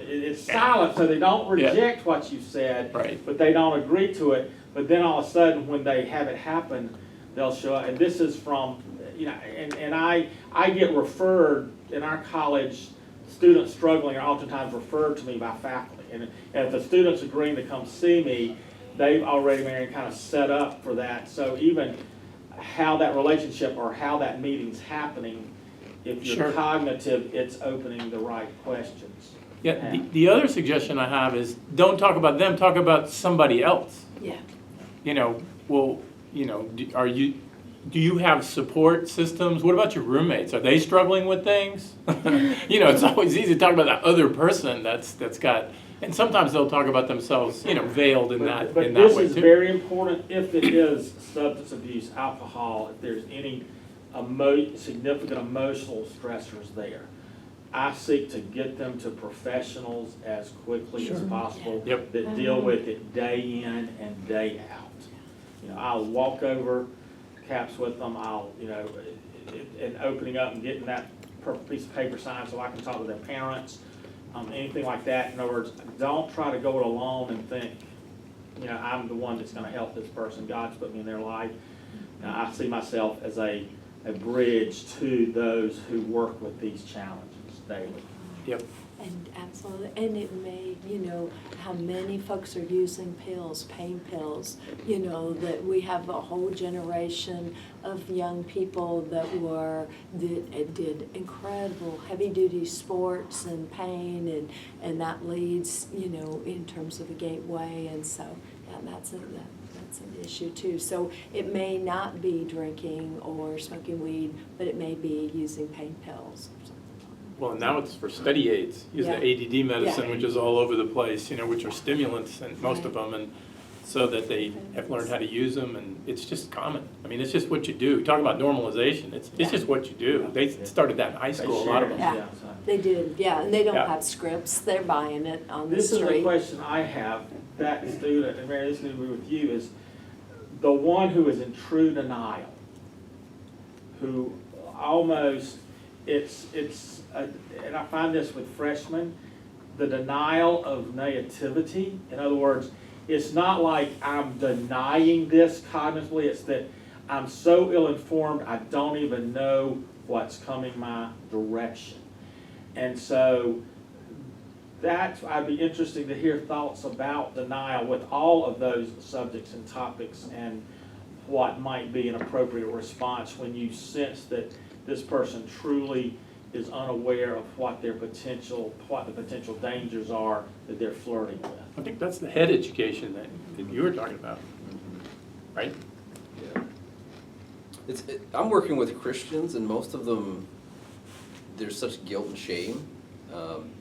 it's silent, so they don't reject what you said, Right. but they don't agree to it. But then all of a sudden, when they have it happen, they'll show up. And this is from, and I get referred in our college, students struggling are oftentimes referred to me by faculty. And if the student's agreeing to come see me, they've already been kind of set up for that. So even how that relationship or how that meeting's happening, if you're Sure. cognitive, it's opening the right questions. Yeah, the other suggestion I have is don't talk about them, talk about somebody else. Yeah. Do you have support systems? What about your roommates? Are they struggling with things? It's always easy to talk about that other person that's got, and sometimes they'll talk about themselves, veiled in that But way this is too. very important if it is substance abuse, alcohol, if there's any significant emotional stressors there. I seek to get them to professionals as quickly as Sure. possible Yep. that deal with it day in and day out. I'll walk over caps with them, and opening up and getting that piece of paper signed so I can talk to their parents, anything like that. In other words, don't try to go it alone and think, I'm the one that's gonna help this person. God's put me in their life. I see myself as a bridge to those who work with these challenges daily. Yep. And absolutely, and it may, how many folks are using pills, pain pills, that we have a whole generation of young people that did incredible heavy-duty sports and pain, and that leads, in terms of a gateway, and so, yeah, that's an issue too. So it may not be drinking or smoking weed, but it may be using pain pills or something. Well, now it's for study aids. Use the Yeah. ADD medicine, Yeah. which is all over the place, which are stimulants, and most of them, and so that they have learned how to use them, and it's just common. It's just what you do. Talk about normalization. It's just what you do. They started that in high school, a lot of them. Yeah. So. They did, yeah, and they don't Yeah. have scripts, they're buying it on the This is a street. question I have, that student, and Mary, this is going to be with you, is the one who is in true denial, who almost, and I find this with freshmen, the denial of naivety. In other words, it's not like I'm denying this cognitively, it's that I'm so ill-informed, I don't even know what's coming my direction. And so I'd be interested to hear thoughts about denial with all of those subjects and topics, and what might be an appropriate response when you sense that this person truly is unaware of what the potential dangers are that they're flirting with. I think that's the head education that you were talking about, right? Yeah. I'm working with Christians, and most of them, there's such guilt and shame.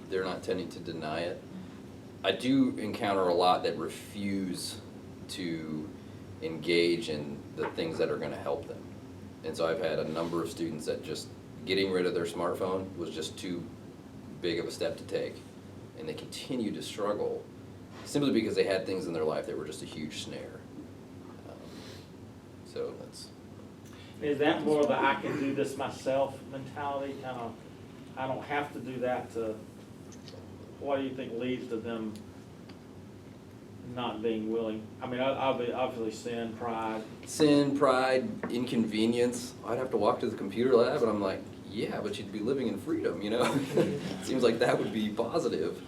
They're not tending to deny it. I do encounter a lot that refuse to engage in the things that are going to help them. And so I've had a number of students that just getting rid of their smartphone was just too big of a step to take. And they continue to struggle simply because they had things in their life that were just a huge snare. So that's... Is that more of the I can do this myself mentality, kind of, I don't have to do that to, what do you think leads to them not being willing? Obviously sin, pride, inconvenience. I'd have to walk to the computer lab, and I'm like, yeah, but you'd be living in freedom, Seems like that would be positive.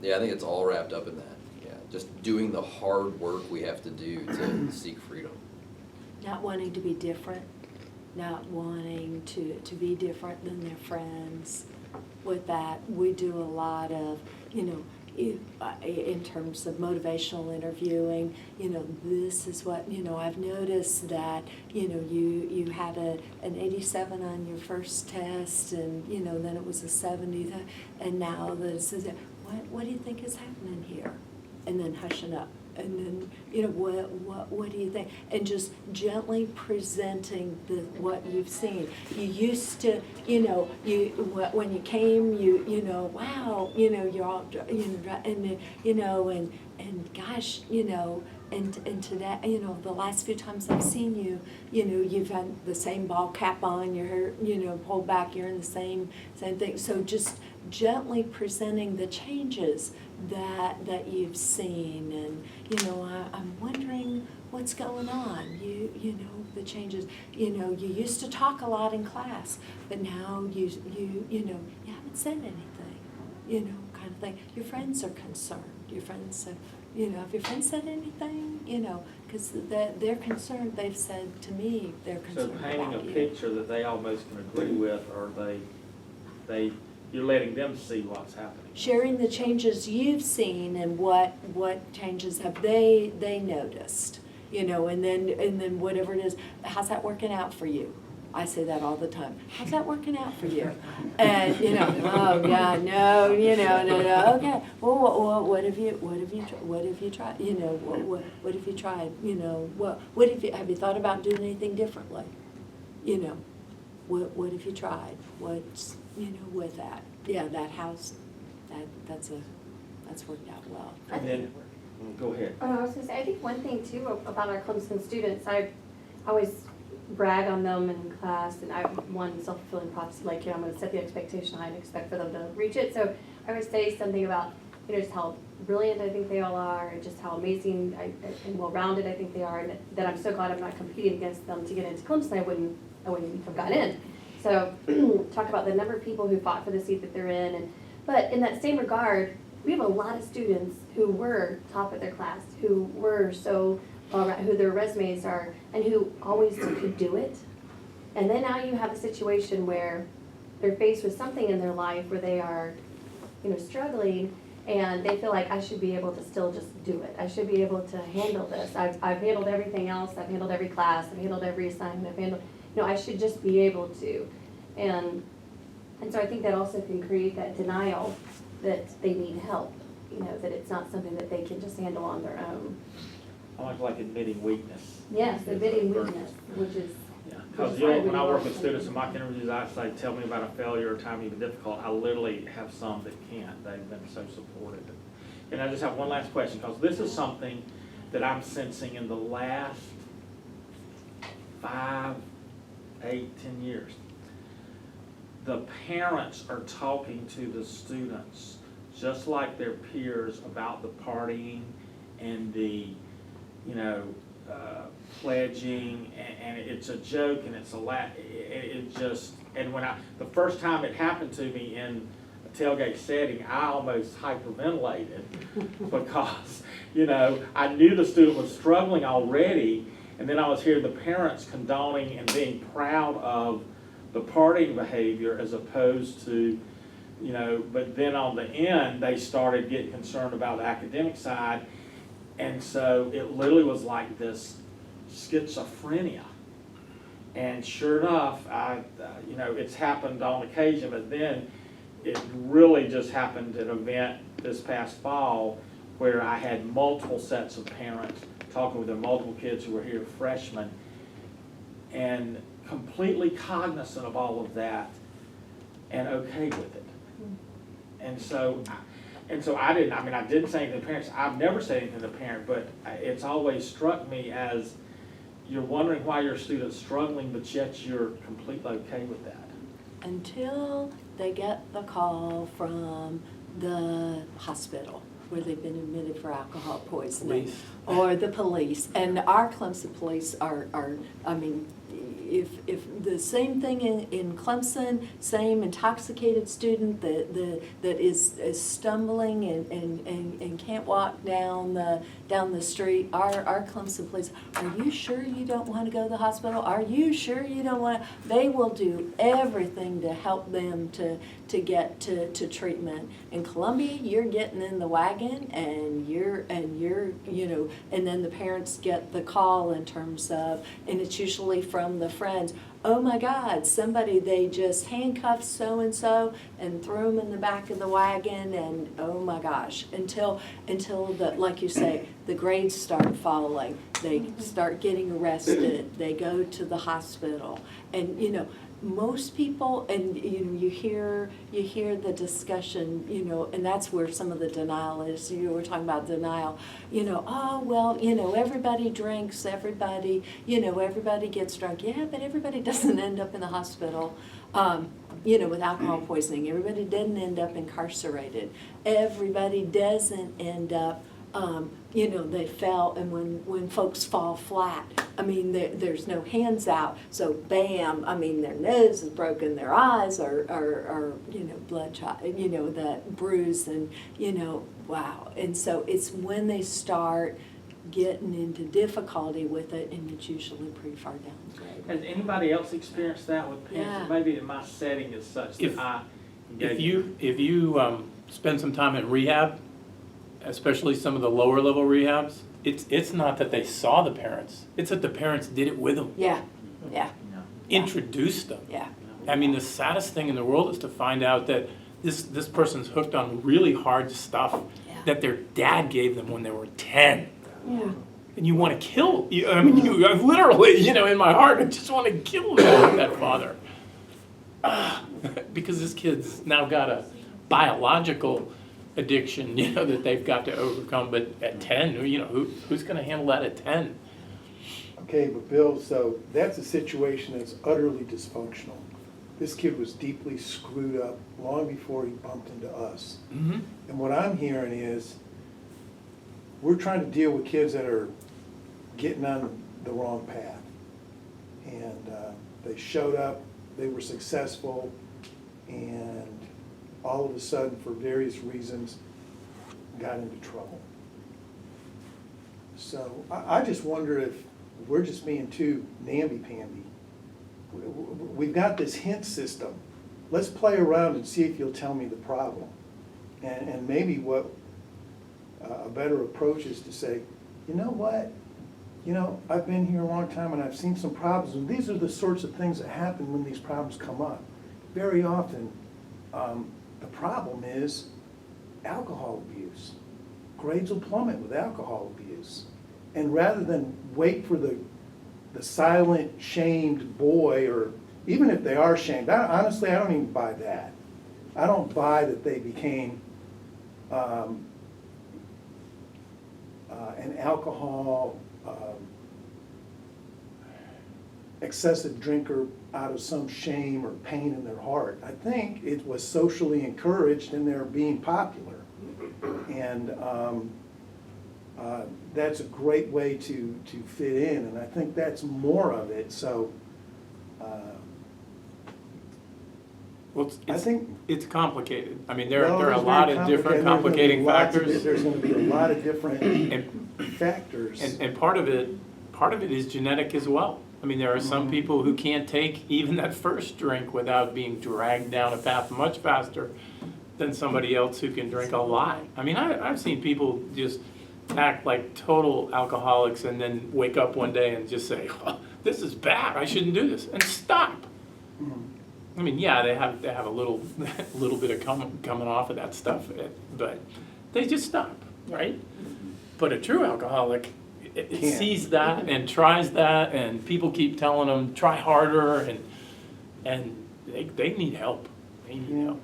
Yeah, I think it's all wrapped up in that. Yeah, just doing the hard work we have to do to seek freedom. Not wanting to be different. not wanting to be different than their friends. With that, we do a lot of, in terms of motivational interviewing, this is what, I've noticed that, you had an 87 on your first test and, then it was a 70, and now this is, what do you think is happening here? And then hushing up. And then, what do you think? And just gently presenting what you've seen. You used to, when you came, wow, you're all, and gosh, and today, the last few times I've seen you, you've had the same ball cap on, your hair, pulled back, you're in the same thing. So just gently presenting the changes that you've seen, and I'm wondering what's going on. The changes. You used to talk a lot in class, but now you haven't said anything. Kind of thing. Your friends are concerned. Your friends have. Have your friends said anything? Because they're concerned. They've said to me they're So concerned painting a about you. picture that they almost can agree with, or you're letting them see what's happening. Sharing the changes you've seen and what changes have they noticed, and then whatever it is, how's that working out for you? I say that all the time. How's that working out for you? And oh yeah, no, no, okay. Well, what have you tried? What have you tried? What have you tried? Have you thought about doing anything differently? What have you tried? What's with that? Yeah, that house, that's worked out well. And then, go ahead. Oh, I was gonna say, I think one thing too about our Clemson students, I always brag on them in class, and I have one self-fulfilling prophecy, like, I'm gonna set the expectation high and expect for them to reach it. So I would say something about, just how brilliant I think they all are, and just how amazing and well-rounded I think they are, and that I'm so glad I'm not competing against them to get into Clemson. I wouldn't have gotten in. So talk about the number of people who fought for the seat that they're in, but in that same regard, we have a lot of students who were top of their class, who were so, who their resumes are, and who always could do it. And then now you have a situation where they're faced with something in their life where they are, struggling, and they feel like, I should be able to still just do it. I should be able to handle this. I've handled everything else. I've handled every class. I've handled every assignment. I've handled, I should just be able to. And so I think that also can create that denial that they need help, that it's not something that they can just handle on their own. I like admitting weakness. Yes, admitting weakness, which is, Yeah, because when I work with students in mock interviews, I say, tell me about a failure or time you've been difficult. I literally have some that can't. They've been so supportive. And I just have one last question, because this is something that I'm sensing in the last 5, 8, 10 years. The parents are talking to the students just like their peers about the partying and the, pledging, and it's a joke and it's a laugh. And when the first time it happened to me in a tailgate setting, I almost hyperventilated because, I knew the student was struggling already, and then I was hearing the parents condoning and being proud of the partying behavior as opposed to, but then on the end, they started getting concerned about the academic side. And so it literally was like this schizophrenia. And sure enough, it's happened on occasion, but then it really just happened at an event this past fall where I had multiple sets of parents talking with their multiple kids who were here freshmen, and completely cognizant of all of that and okay with it. And so I didn't say anything to the parents. I've never said anything to the parent, but it's always struck me as you're wondering why your student's struggling, but yet you're completely okay with that. Until they get the call from the hospital where they've been admitted for alcohol poisoning. Police. Or the police. And our Clemson police are if the same thing in Clemson, same intoxicated student that is stumbling and can't walk down the street, our Clemson police, are you sure you don't want to go to the hospital? Are you sure you don't want to? They will do everything to help them to get to treatment. In Columbia, you're getting in the wagon and you're and then the parents get the call in terms of, and it's usually from the friends, oh my God, they just handcuffed so-and-so and threw them in the back of the wagon, and oh my gosh, until the, like you say, the grades start falling, they start getting arrested, they go to the hospital, and most people, and you hear the discussion, and that's where some of the denial is. We're talking about denial. Oh well, everybody drinks, everybody gets drunk. Yeah, but everybody doesn't end up in the hospital. With alcohol poisoning, everybody doesn't end up incarcerated. Everybody doesn't end up. They fell, and when folks fall flat, there's no hands out, so bam, their nose is broken, their eyes are bloodshot, that bruise, and, wow. And so it's when they start getting into difficulty with it, and it's usually pretty far down the road. Has anybody else experienced that with parents? Yeah. Maybe that my setting is such that I engage. If you spend some time in rehab, especially some of the lower level rehabs, it's not that they saw the parents, it's that the parents did it with them, Yeah. introduced them. Yeah. The saddest thing in the world is to find out that this person's hooked on really hard stuff Yeah. that their dad gave them when they were 10. Yeah. And you want to kill, I've literally, in my heart, I just want to kill that father. Because this kid's now got a biological addiction, that they've got to overcome. But at 10, who's going to handle that at 10? Okay, but Bill, so that's a situation that's utterly dysfunctional. This kid was deeply screwed up long before he bumped into us. Mm-hmm. And what I'm hearing is, we're trying to deal with kids that are getting on the wrong path. And they showed up, they were successful, and all of a sudden, for various reasons, got into trouble. So I just wonder if we're just being too namby-pamby. We've got this hint system. Let's play around and see if you'll tell me the problem. And maybe what a better approach is to say, you know what? I've been here a long time and I've seen some problems, and these are the sorts of things that happen when these problems come up. Very often, the problem is alcohol abuse. Grades will plummet with alcohol abuse. And rather than wait for the silent, shamed boy, or even if they are shamed, honestly, I don't even buy that. I don't buy that they became an alcohol excessive drinker out of some shame or pain in their heart. I think it was socially encouraged and they're being popular. And that's a great way to fit in, and I think that's more of it. So Well, I think it's complicated. There well, are a it's lot very of different complicated. complicating factors. There's going to be a lot of different And, factors. and part of it is genetic as well. There are some people who can't take even that first drink without being dragged down a path much faster than somebody else who can drink a lot. I've seen people just act like total alcoholics and then wake up one day and just say, oh, this is bad, I shouldn't do this, and stop. Yeah, they have a little bit of coming off of that stuff, but they just stop, right? But a true alcoholic, it Can't. sees that and tries that, and people keep telling them try harder, and they need help. They need help.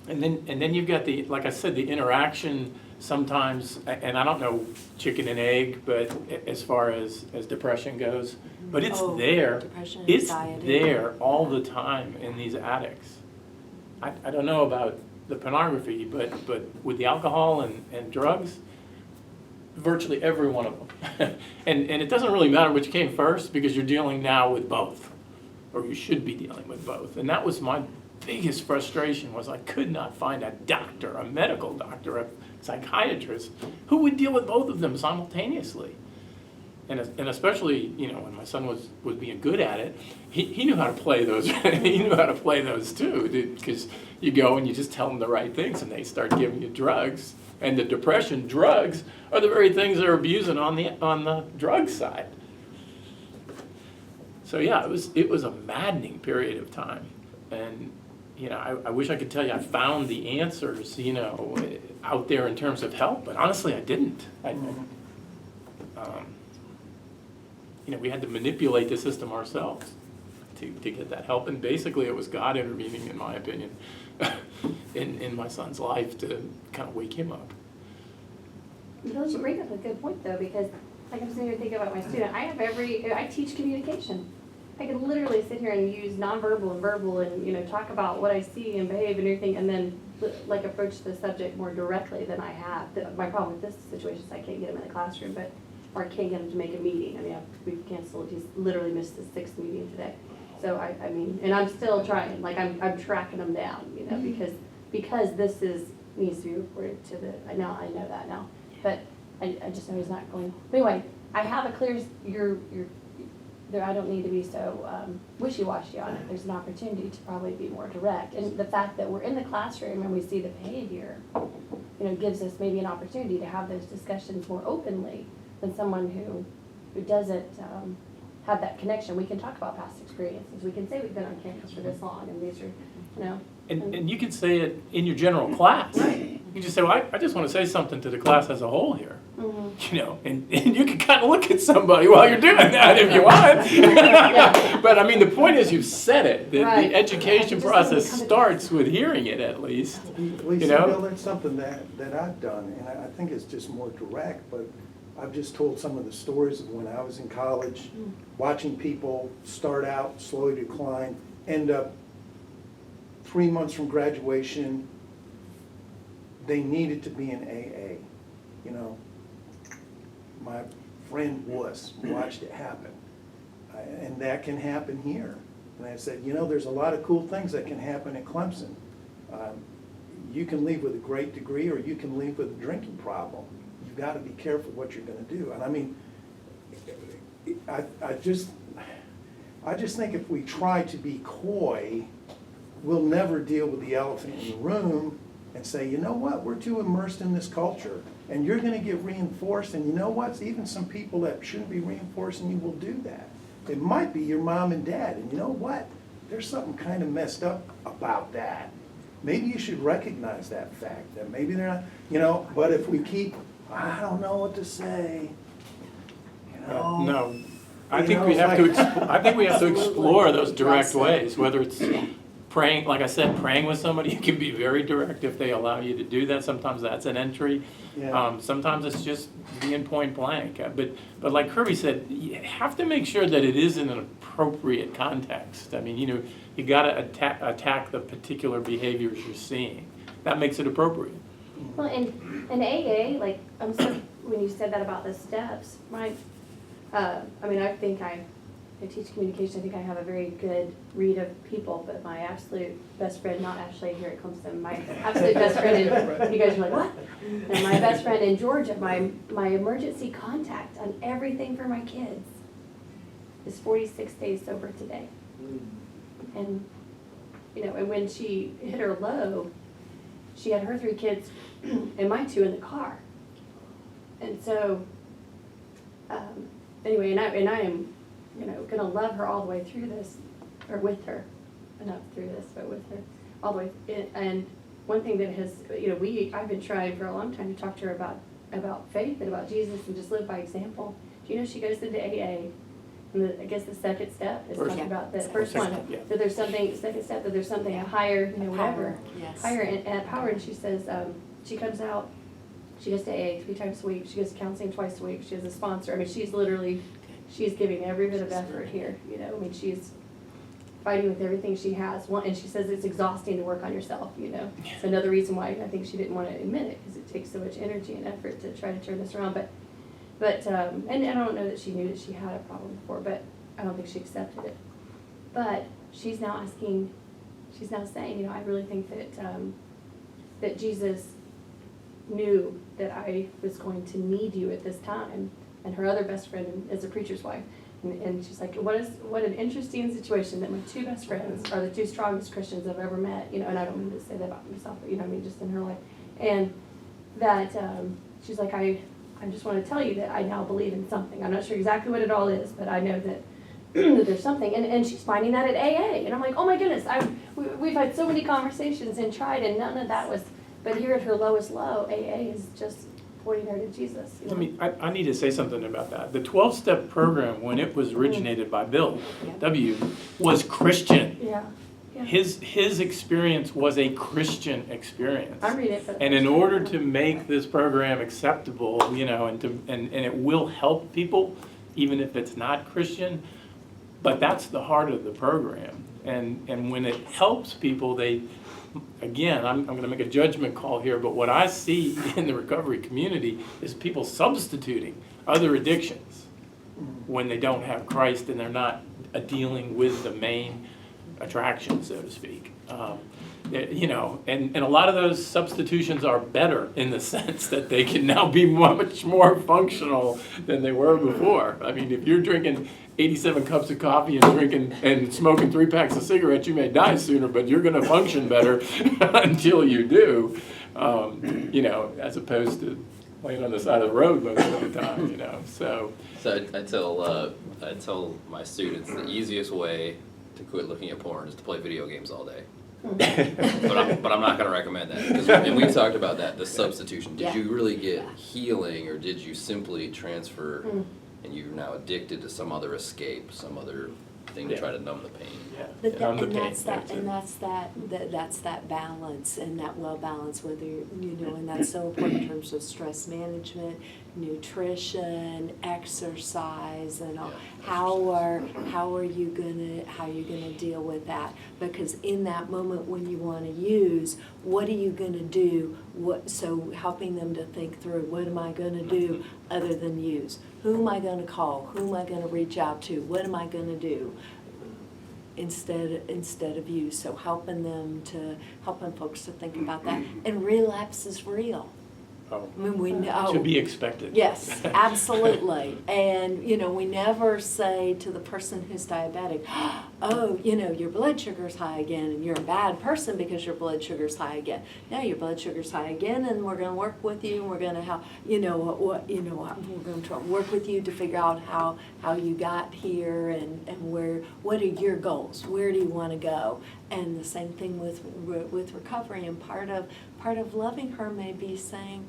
And then you've got like I said, the interaction sometimes, and I don't know chicken and egg, but as far as depression goes, but it's there. Depression, It's anxiety. there all the time in these addicts. I don't know about the pornography, but with the alcohol and drugs, virtually every one of them. And it doesn't really matter which came first, because you're dealing now with both, or you should be dealing with both. And that was my biggest frustration, was I could not find a doctor, a medical doctor, a psychiatrist, who would deal with both of them simultaneously. And especially, you know, when my son was being good at it, he knew how to play those, he knew how to play those too, because you go and you just tell them the right things and they start giving you drugs. And the depression drugs are the very things they're abusing on the drug side. So yeah, it was a maddening period of time. And, you know, I wish I could tell you I found the answers, you know, out there in terms of help, but honestly I didn't. You know, we had to manipulate the system ourselves to get that help. And basically it was God intervening, in my opinion, in my son's life to kind of wake him up. Bill, you bring up a good point though, because like I'm sitting here thinking about my student, I teach communication. I could literally sit here and use nonverbal and verbal and, you know, talk about what I see and behave and everything, and then like approach the subject more directly than I have. My problem with this situation is I can't get him in the classroom, or I can't get him to make a meeting. I mean, we've canceled, he's literally missed the 6th meeting today. So I mean, and I'm still trying, like I'm tracking them down, you know, because this needs to be reported to I know that now, but I just know he's not going. But anyway, I have a clear, I don't need to be so wishy-washy on it. There's an opportunity to probably be more direct. And the fact that we're in the classroom and we see the behavior, you know, gives us maybe an opportunity to have those discussions more openly than someone who doesn't have that connection. We can talk about past experiences. We can say we've been on campus for this long and these are, you know. And you can say it in your general class. Right. You can just say, well, I just want to say something to the class as a whole here. Mm-hmm. You know, and you can kind of look at somebody while you're doing that if you want. Yeah. But I mean, the point is you've said it. Right. The education Just process come to- starts with hearing it at least. Lisa, You know? Bill, that's something that I've done, and I think it's just more direct, but I've just told some of the stories of when I was in college, watching people start out, slowly decline, end up 3 months from graduation, they needed to be in AA, you know. My friend Wuss watched it happen, and that can happen here. And I said, you know, there's a lot of cool things that can happen at Clemson. You can leave with a great degree, or you can leave with a drinking problem. You've got to be careful what you're going to do. And I mean, I just think if we try to be coy, we'll never deal with the elephant in the room and say, you know what, we're too immersed in this culture, and you're going to get reinforced, and you know what, even some people that shouldn't be reinforcing you will do that. It might be your mom and dad, and you know what, there's something kind of messed up about that. Maybe you should recognize that fact, that maybe they're not, you know, but if we keep, I don't know what to say, you know. No, I You think know, we it's have to, like- I think we have to explore those direct Well said. ways, whether it's praying, like I said, praying with somebody, you can be very direct if they allow you to do that. Sometimes that's an entry. Yeah. Sometimes it's just being point blank. But like Kirby said, you have to make sure that it is in an appropriate context. I mean, you know, you gotta attack the particular behaviors you're seeing. That makes it appropriate. Well, in AA, like, when you said that about the steps, I mean, I think I teach communication. I think I have a very good read of people, but my absolute best friend, not Ashley here at Clemson, my absolute best friend, and you guys are like, what? And my best friend in Georgia, my emergency contact on everything for my kids is 46 days sober today. And, you know, and when she hit her low, she had her 3 kids and my 2 in the car. And so, anyway, and I am, you know, gonna love her all the way through this, or with her, not through this, but with her, all the way. And one thing that has, you know, I've been trying for a long time to talk to her about faith and about Jesus and just live by example. Do you know she goes into AA? And I guess the second step is talking about the first one, Second, yeah. that there's something, second step, that there's something higher, you know, whatever. Yes. Higher and power, and she says, she comes out, she goes to AA 3 times a week, she goes to counseling twice a week, she has a sponsor. I mean, she's giving every bit of effort here, you know, I mean, she's fighting with everything she has, and she says it's exhausting to work on yourself, you know. It's another reason why I think she didn't want to admit it, because it takes so much energy and effort to try to turn this around, but But, and I don't know that she knew that she had a problem before, but I don't think she accepted it. But she's now asking, she's now saying, you know, I really think that, that Jesus knew that I was going to need you at this time. And her other best friend is a preacher's wife. And she's like, what an interesting situation that my two best friends are the two strongest Christians I've ever met, you know, and I don't mean to say that about myself, but you know what I mean, just in her life. And that, she's like, I just want to tell you that I now believe in something. I'm not sure exactly what it all is, but I know that, that there's something. And she's finding that at AA. And I'm like, oh my goodness, we've had so many conversations and tried, and none of that was, but here at her lowest low, AA is just pointing her to Jesus. You know? I need to say something about that. The 12-step program, when it was originated by Bill W., was Christian. Yeah. Yeah. His experience was a Christian experience. I'm reading it for the And in first time. order to make this program acceptable, you know, and it will help people, even if it's not Christian, but that's the heart of the program. And when it helps people, they, again, I'm going to make a judgment call here, but what I see in the recovery community is people substituting other addictions when they don't have Christ and they're not dealing with the main attraction, so to speak. You know, and a lot of those substitutions are better in the sense that they can now be much more functional than they were before. I mean, if you're drinking 87 cups of coffee and drinking and smoking 3 packs of cigarettes, you may die sooner, but you're going to function better until you do. You know, as opposed to laying on the side of the road most of the time. You know, so I tell my students the easiest way to quit looking at porn is to play video games all day. But I'm not going to recommend that, because and we've talked about that, the substitution. Did you really get healing, or did you simply transfer and you're now addicted to some other escape, some other thing to try to numb the pain? yeah. But Numb the and pain, that's that, that's it. and that's that balance and that well balance, whether, you know, and that's so important in terms of stress management, nutrition, exercise, and all. How are you gonna deal with that? Because in that moment when you want to use, what are you gonna do? So helping them to think through, what am I gonna do other than use? Who am I gonna call? Who am I gonna reach out to? What am I gonna do instead of use? So helping folks to think about that. And relapse is real. Oh, I mean, we know. to be expected. Yes, absolutely. And, you know, we never say to the person who's diabetic, oh, you know, your blood sugar's high again and you're a bad person because your blood sugar's high again. No, your blood sugar's high again and we're going to work with you and we're going to help, we're going to work with you to figure out how you got here and what are your goals? Where do you want to go? And the same thing with recovery. And part of loving her may be saying,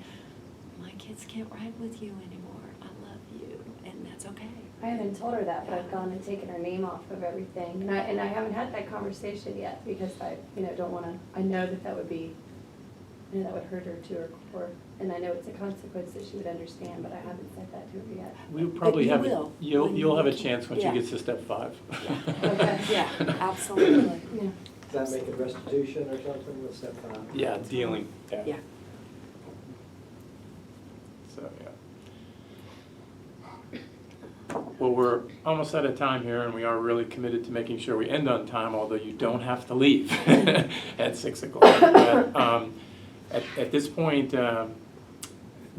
my kids can't ride with you anymore. I love you, and that's okay. I haven't told her that, but I've gone and taken her name off of everything, and I haven't had that conversation yet because I, you know, don't want to. I know that would be, you know, that would hurt her to her core, and I know it's a consequence that she would understand, but I haven't said that to her yet. We probably you have, will. you'll have a chance when she Yeah. gets to step 5. Okay. Yeah, absolutely. Yeah. Does that make it restitution or something with step 5? Yeah, dealing, Yeah. So, yeah. Well, we're almost out of time here, and we are really committed to making sure we end on time, although you don't have to leave at 6 o'clock. But, at this point,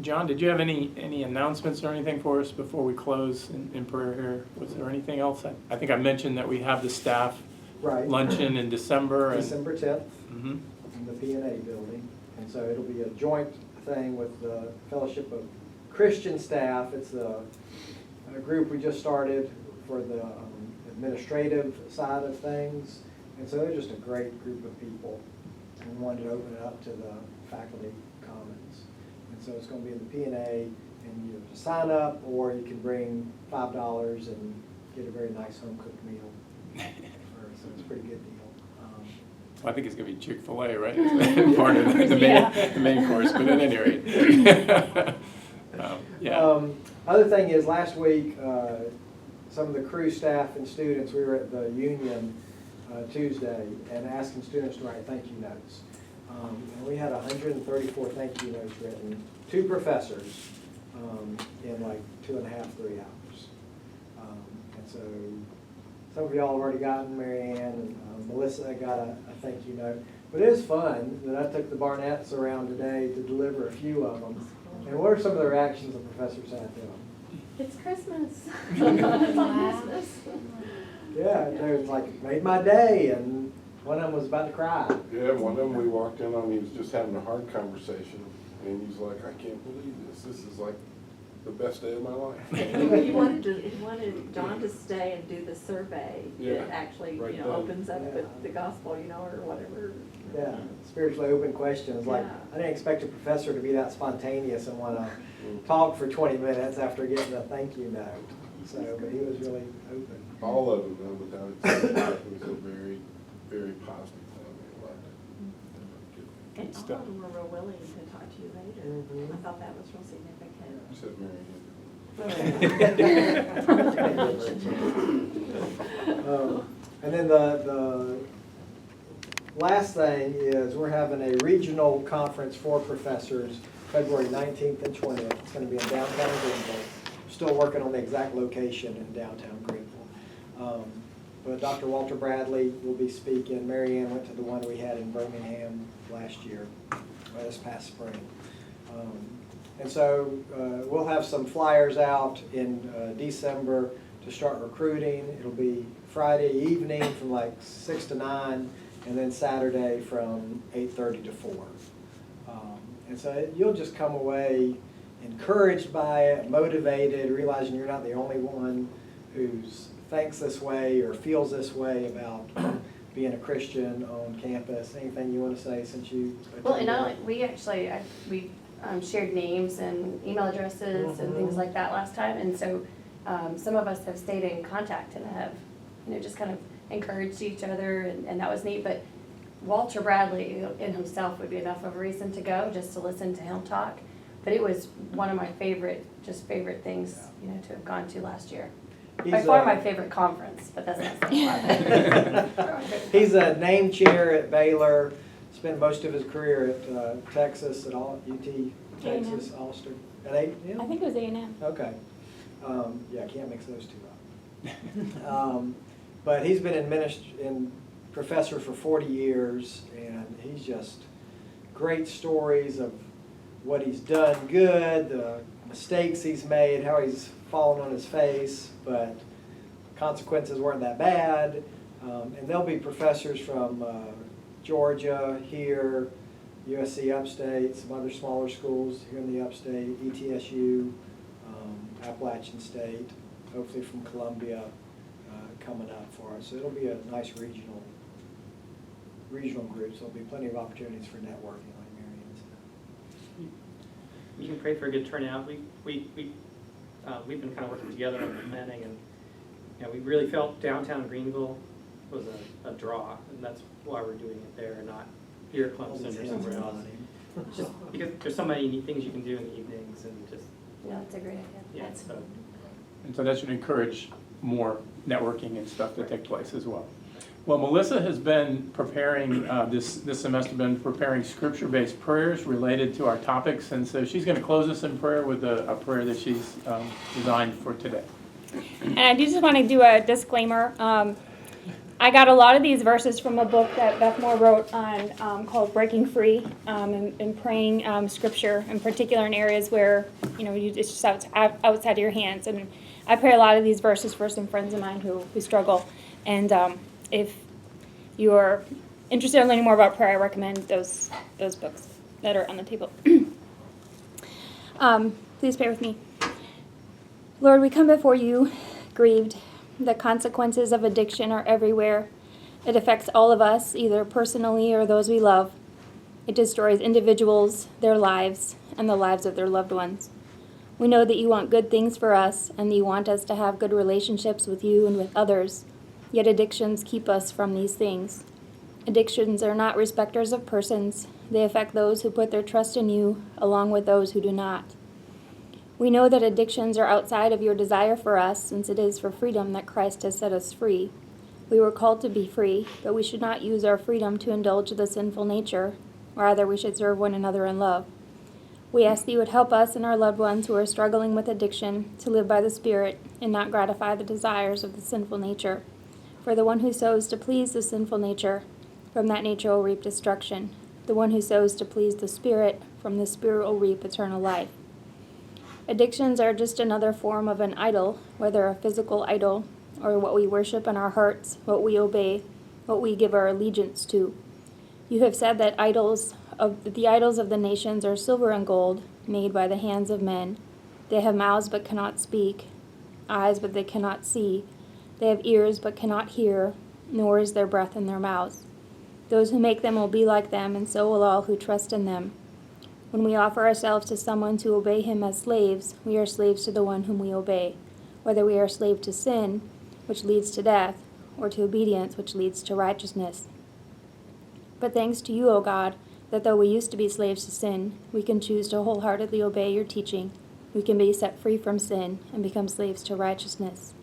John, did you have any announcements or anything for us before we close in prayer here? Was there anything else? I think I mentioned that we have the staff Right. luncheon in December. December 10th Mhm. in the P&A building. And so it'll be a joint thing with the Fellowship of Christian Staff. It's a group we just started for the administrative side of things. And so they're just a great group of people. And we wanted to open it up to the faculty commons. And so it's going to be in the P&A, and you have to sign up, or you can bring $5 and get a very nice home-cooked meal. So it's a pretty good deal. I think it's going to be Chick-fil-A, right? Part of the main course, but at any rate. Yeah. Other thing is, last week, some of the crew staff and students, we were at the union Tuesday and asking students to write thank you notes. And we had 134 thank you notes written, 2 professors, in like 2.5, 3 hours. And so some of y'all have already gotten, Mary Ann and Melissa got a thank you note. But it is fun that I took the Barnetts around today to deliver a few of them. And what are some of the reactions the professors had to them? It's Christmas. It's Wow. on Christmas. Yeah, they was like, made my day, and one of them was about to cry. Yeah, one of them we walked in on, he was just having a hard conversation, and he's like, I can't believe this. This is like the best day of my life. He wanted John to stay and do the survey Yeah, that actually, right you know, then. opens up Yeah. with the gospel, you know, or whatever. Yeah, spiritually open questions. Like, Yeah. I didn't expect a professor to be that spontaneous and want to talk for 20 minutes after getting a thank you note. So, but he was really open. All of them, though, without exception, it was a very, very positive thing. They loved it. And Good all stuff. of them were real willing to talk to you later. Mhm. I thought that was real significant. Except Mary Ann. And then the last thing is we're having a regional conference for professors February 19th and 20th. It's going to be in downtown Greenville. Still working on the exact location in downtown Greenville. But Dr. Walter Bradley will be speaking. Mary Ann went to the one we had in Birmingham last year, this past spring. And so we'll have some flyers out in December to start recruiting. It'll be Friday evening from like 6 to 9, and then Saturday from 8:30 to 4. And so you'll just come away encouraged by it, motivated, realizing you're not the only one who's thinks this way or feels this way about being a Christian on campus. Anything you want to say since you Well, and attended? we actually, we shared names and email addresses and things like that last time, and so some of us have stayed in contact and have, you know, just kind of encouraged each other, and that was neat. But Walter Bradley in himself would be enough of a reason to go, just to listen to him talk. But it was one of my favorite things, you know, to have gone to last year. By He's far a- my favorite conference, but that's not saying a lot. He's a name chair at Baylor, spent most of his career at Texas, at UT, Texas, Austin. At A&M? I think it was A&M. Okay. Yeah, can't mix those two up. But he's been in professor for 40 years, and he's just great stories of what he's done good, the mistakes he's made, how he's fallen on his face, but consequences weren't that bad. And there'll be professors from Georgia, here, USC Upstate, some other smaller schools here in the Upstate, ETSU, Appalachian State, hopefully from Columbia coming up for us. So it'll be a nice regional group, so there'll be plenty of opportunities for networking, like Mary Ann said. You can pray for a good turnout. We've been kind of working together on the planning, and you know, we really felt downtown Greenville was a draw, and that's why we're doing it there and not here at Clemson or somewhere else. Just because there's so many neat things you can do in the evenings, and just Yeah, that's a great idea. yeah. So And so that should encourage more networking and stuff to take place as well. Well, Melissa has been preparing, this semester, been preparing scripture-based prayers related to our topics, and so she's going to close us in prayer with a prayer that she's designed for today. And I do just want to do a disclaimer. I got a lot of these verses from a book that Beth Moore wrote on called Breaking Free, and praying scripture, in particular in areas where, you know, it's just outside of your hands. And I pray a lot of these verses for some friends of mine who struggle. And if you're interested in learning more about prayer, I recommend those books that are on the table. Please pray with me. Lord, we come before you grieved. The consequences of addiction are everywhere. It affects all of us, either personally or those we love. It destroys individuals, their lives, and the lives of their loved ones. We know that you want good things for us, and that you want us to have good relationships with you and with others. Yet addictions keep us from these things. Addictions are not respecters of persons. They affect those who put their trust in you, along with those who do not. We know that addictions are outside of your desire for us, since it is for freedom that Christ has set us free. We were called to be free, but we should not use our freedom to indulge the sinful nature. Rather, we should serve one another in love. We ask that you would help us and our loved ones who are struggling with addiction to live by the Spirit and not gratify the desires of the sinful nature. For the one who sows to please the sinful nature, from that nature will reap destruction. The one who sows to please the Spirit, from the Spirit will reap eternal life. Addictions are just another form of an idol, whether a physical idol or what we worship in our hearts, what we obey, what we give our allegiance to. You have said that the idols of the nations are silver and gold, made by the hands of men. They have mouths but cannot speak, eyes but they cannot see. They have ears but cannot hear, nor is there breath in their mouths. Those who make them will be like them, and so will all who trust in them. When we offer ourselves to someone to obey him as slaves, we are slaves to the one whom we obey, whether we are slave to sin, which leads to death, or to obedience, which leads to righteousness. But thanks to you, O God, that though we used to be slaves to sin, we can choose to wholeheartedly obey your teaching. We can be set free from sin and become slaves to righteousness.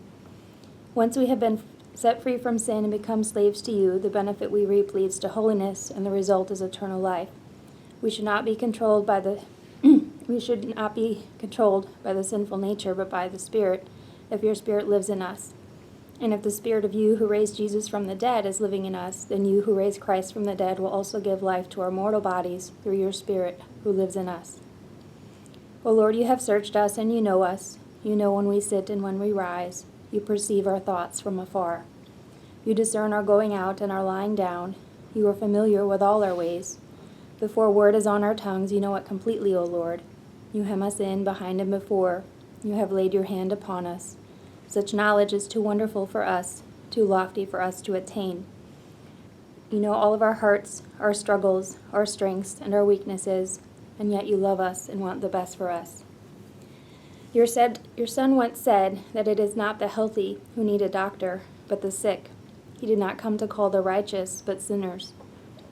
Once we have been set free from sin and become slaves to you, the benefit we reap leads to holiness, and the result is eternal life. We should not be controlled by the sinful nature, but by the Spirit, if your Spirit lives in us. And if the Spirit of you who raised Jesus from the dead is living in us, then you who raised Christ from the dead will also give life to our mortal bodies through your Spirit who lives in us. O Lord, you have searched us and you know us. You know when we sit and when we rise. You perceive our thoughts from afar. You discern our going out and our lying down. You are familiar with all our ways. Before a word is on our tongues, you know it completely, O Lord. You hem us in behind and before. You have laid your hand upon us. Such knowledge is too wonderful for us, too lofty for us to attain. You know all of our hearts, our struggles, our strengths, and our weaknesses, and yet you love us and want the best for us. Your son once said that it is not the healthy who need a doctor, but the sick. He did not come to call the righteous, but sinners.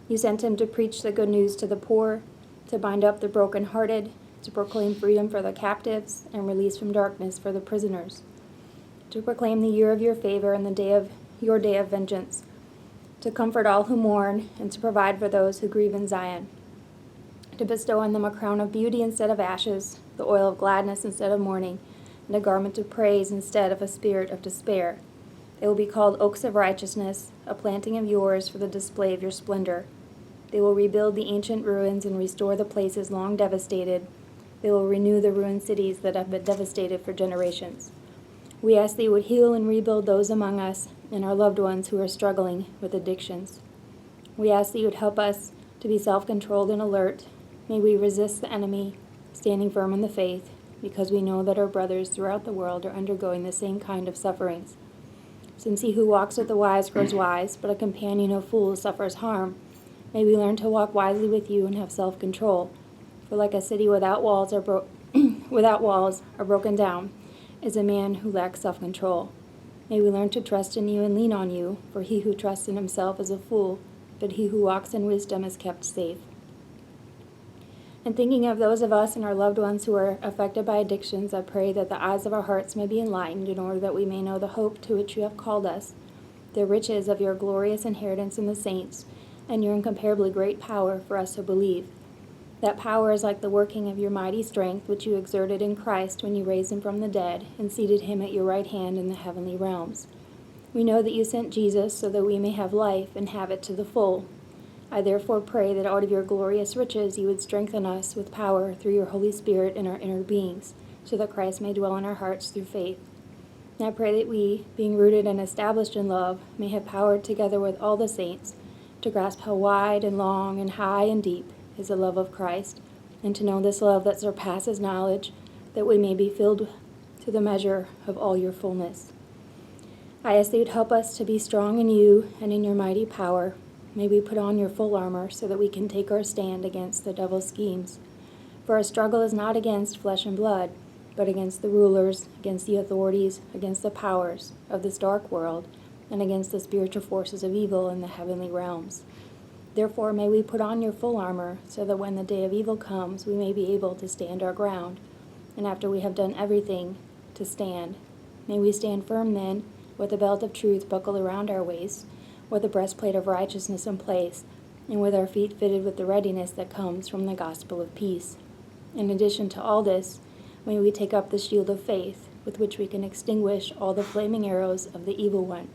You sent him to preach the good news to the poor, to bind up the brokenhearted, to proclaim freedom for the captives, and release from darkness for the prisoners, to proclaim the year of your favor and your day of vengeance, to comfort all who mourn, and to provide for those who grieve in Zion, to bestow on them a crown of beauty instead of ashes, the oil of gladness instead of mourning, and a garment of praise instead of a spirit of despair. They will be called oaks of righteousness, a planting of yours for the display of your splendor. They will rebuild the ancient ruins and restore the places long devastated. They will renew the ruined cities that have been devastated for generations. We ask that you would heal and rebuild those among us and our loved ones who are struggling with addictions. We ask that you would help us to be self-controlled and alert. May we resist the enemy, standing firm in the faith, because we know that our brothers throughout the world are undergoing the same kind of sufferings. Since he who walks with the wise grows wise, but a companion of fools suffers harm, may we learn to walk wisely with you and have self-control. For like a city without walls are broken down, is a man who lacks self-control. May we learn to trust in you and lean on you, for he who trusts in himself is a fool, but he who walks in wisdom is kept safe. And thinking of those of us and our loved ones who are affected by addictions, I pray that the eyes of our hearts may be enlightened in order that we may know the hope to which you have called us, the riches of your glorious inheritance in the saints, and your incomparably great power for us who believe. That power is like the working of your mighty strength, which you exerted in Christ when you raised him from the dead and seated him at your right hand in the heavenly realms. We know that you sent Jesus so that we may have life and have it to the full. I therefore pray that out of your glorious riches you would strengthen us with power through your Holy Spirit in our inner beings, so that Christ may dwell in our hearts through faith. And I pray that we, being rooted and established in love, may have power together with all the saints to grasp how wide and long and high and deep is the love of Christ, and to know this love that surpasses knowledge, that we may be filled to the measure of all your fullness. I ask that you'd help us to be strong in you and in your mighty power. May we put on your full armor so that we can take our stand against the devil's schemes. For our struggle is not against flesh and blood, but against the rulers, against the authorities, against the powers of this dark world, and against the spiritual forces of evil in the heavenly realms. Therefore may we put on your full armor, so that when the day of evil comes, we may be able to stand our ground, and after we have done everything, to stand. May we stand firm then, with the belt of truth buckled around our waist, with the breastplate of righteousness in place, and with our feet fitted with the readiness that comes from the gospel of peace. In addition to all this, may we take up the shield of faith, with which we can extinguish all the flaming arrows of the evil one.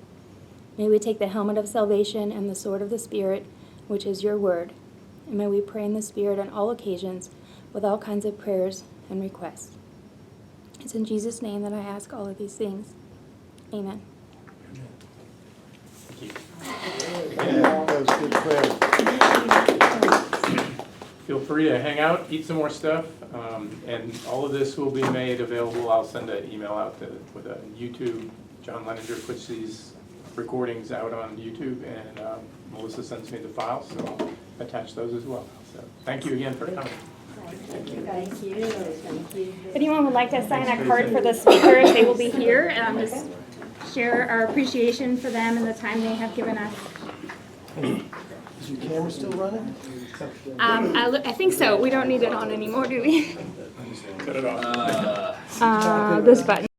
May we take the helmet of salvation and the sword of the Spirit, which is your word. And may we pray in the Spirit on all occasions, with all kinds of prayers and requests. It's in Jesus' name that I ask all of these things. Amen. Thank you. Yeah, that was good prayer. Feel free to hang out, eat some more stuff, and all of this will be made available. I'll send an email out with a YouTube. John Leninger puts these recordings out on YouTube, and Melissa sends me the files, so I'll attach those as well. So thank you again for coming. Thank you, thank you. If anyone would like to sign a card for the speakers, they will be here. Just share our appreciation for them and the time they have given us. Is your camera still running? I think so. We don't need it on anymore, do we? Cut it off. This button.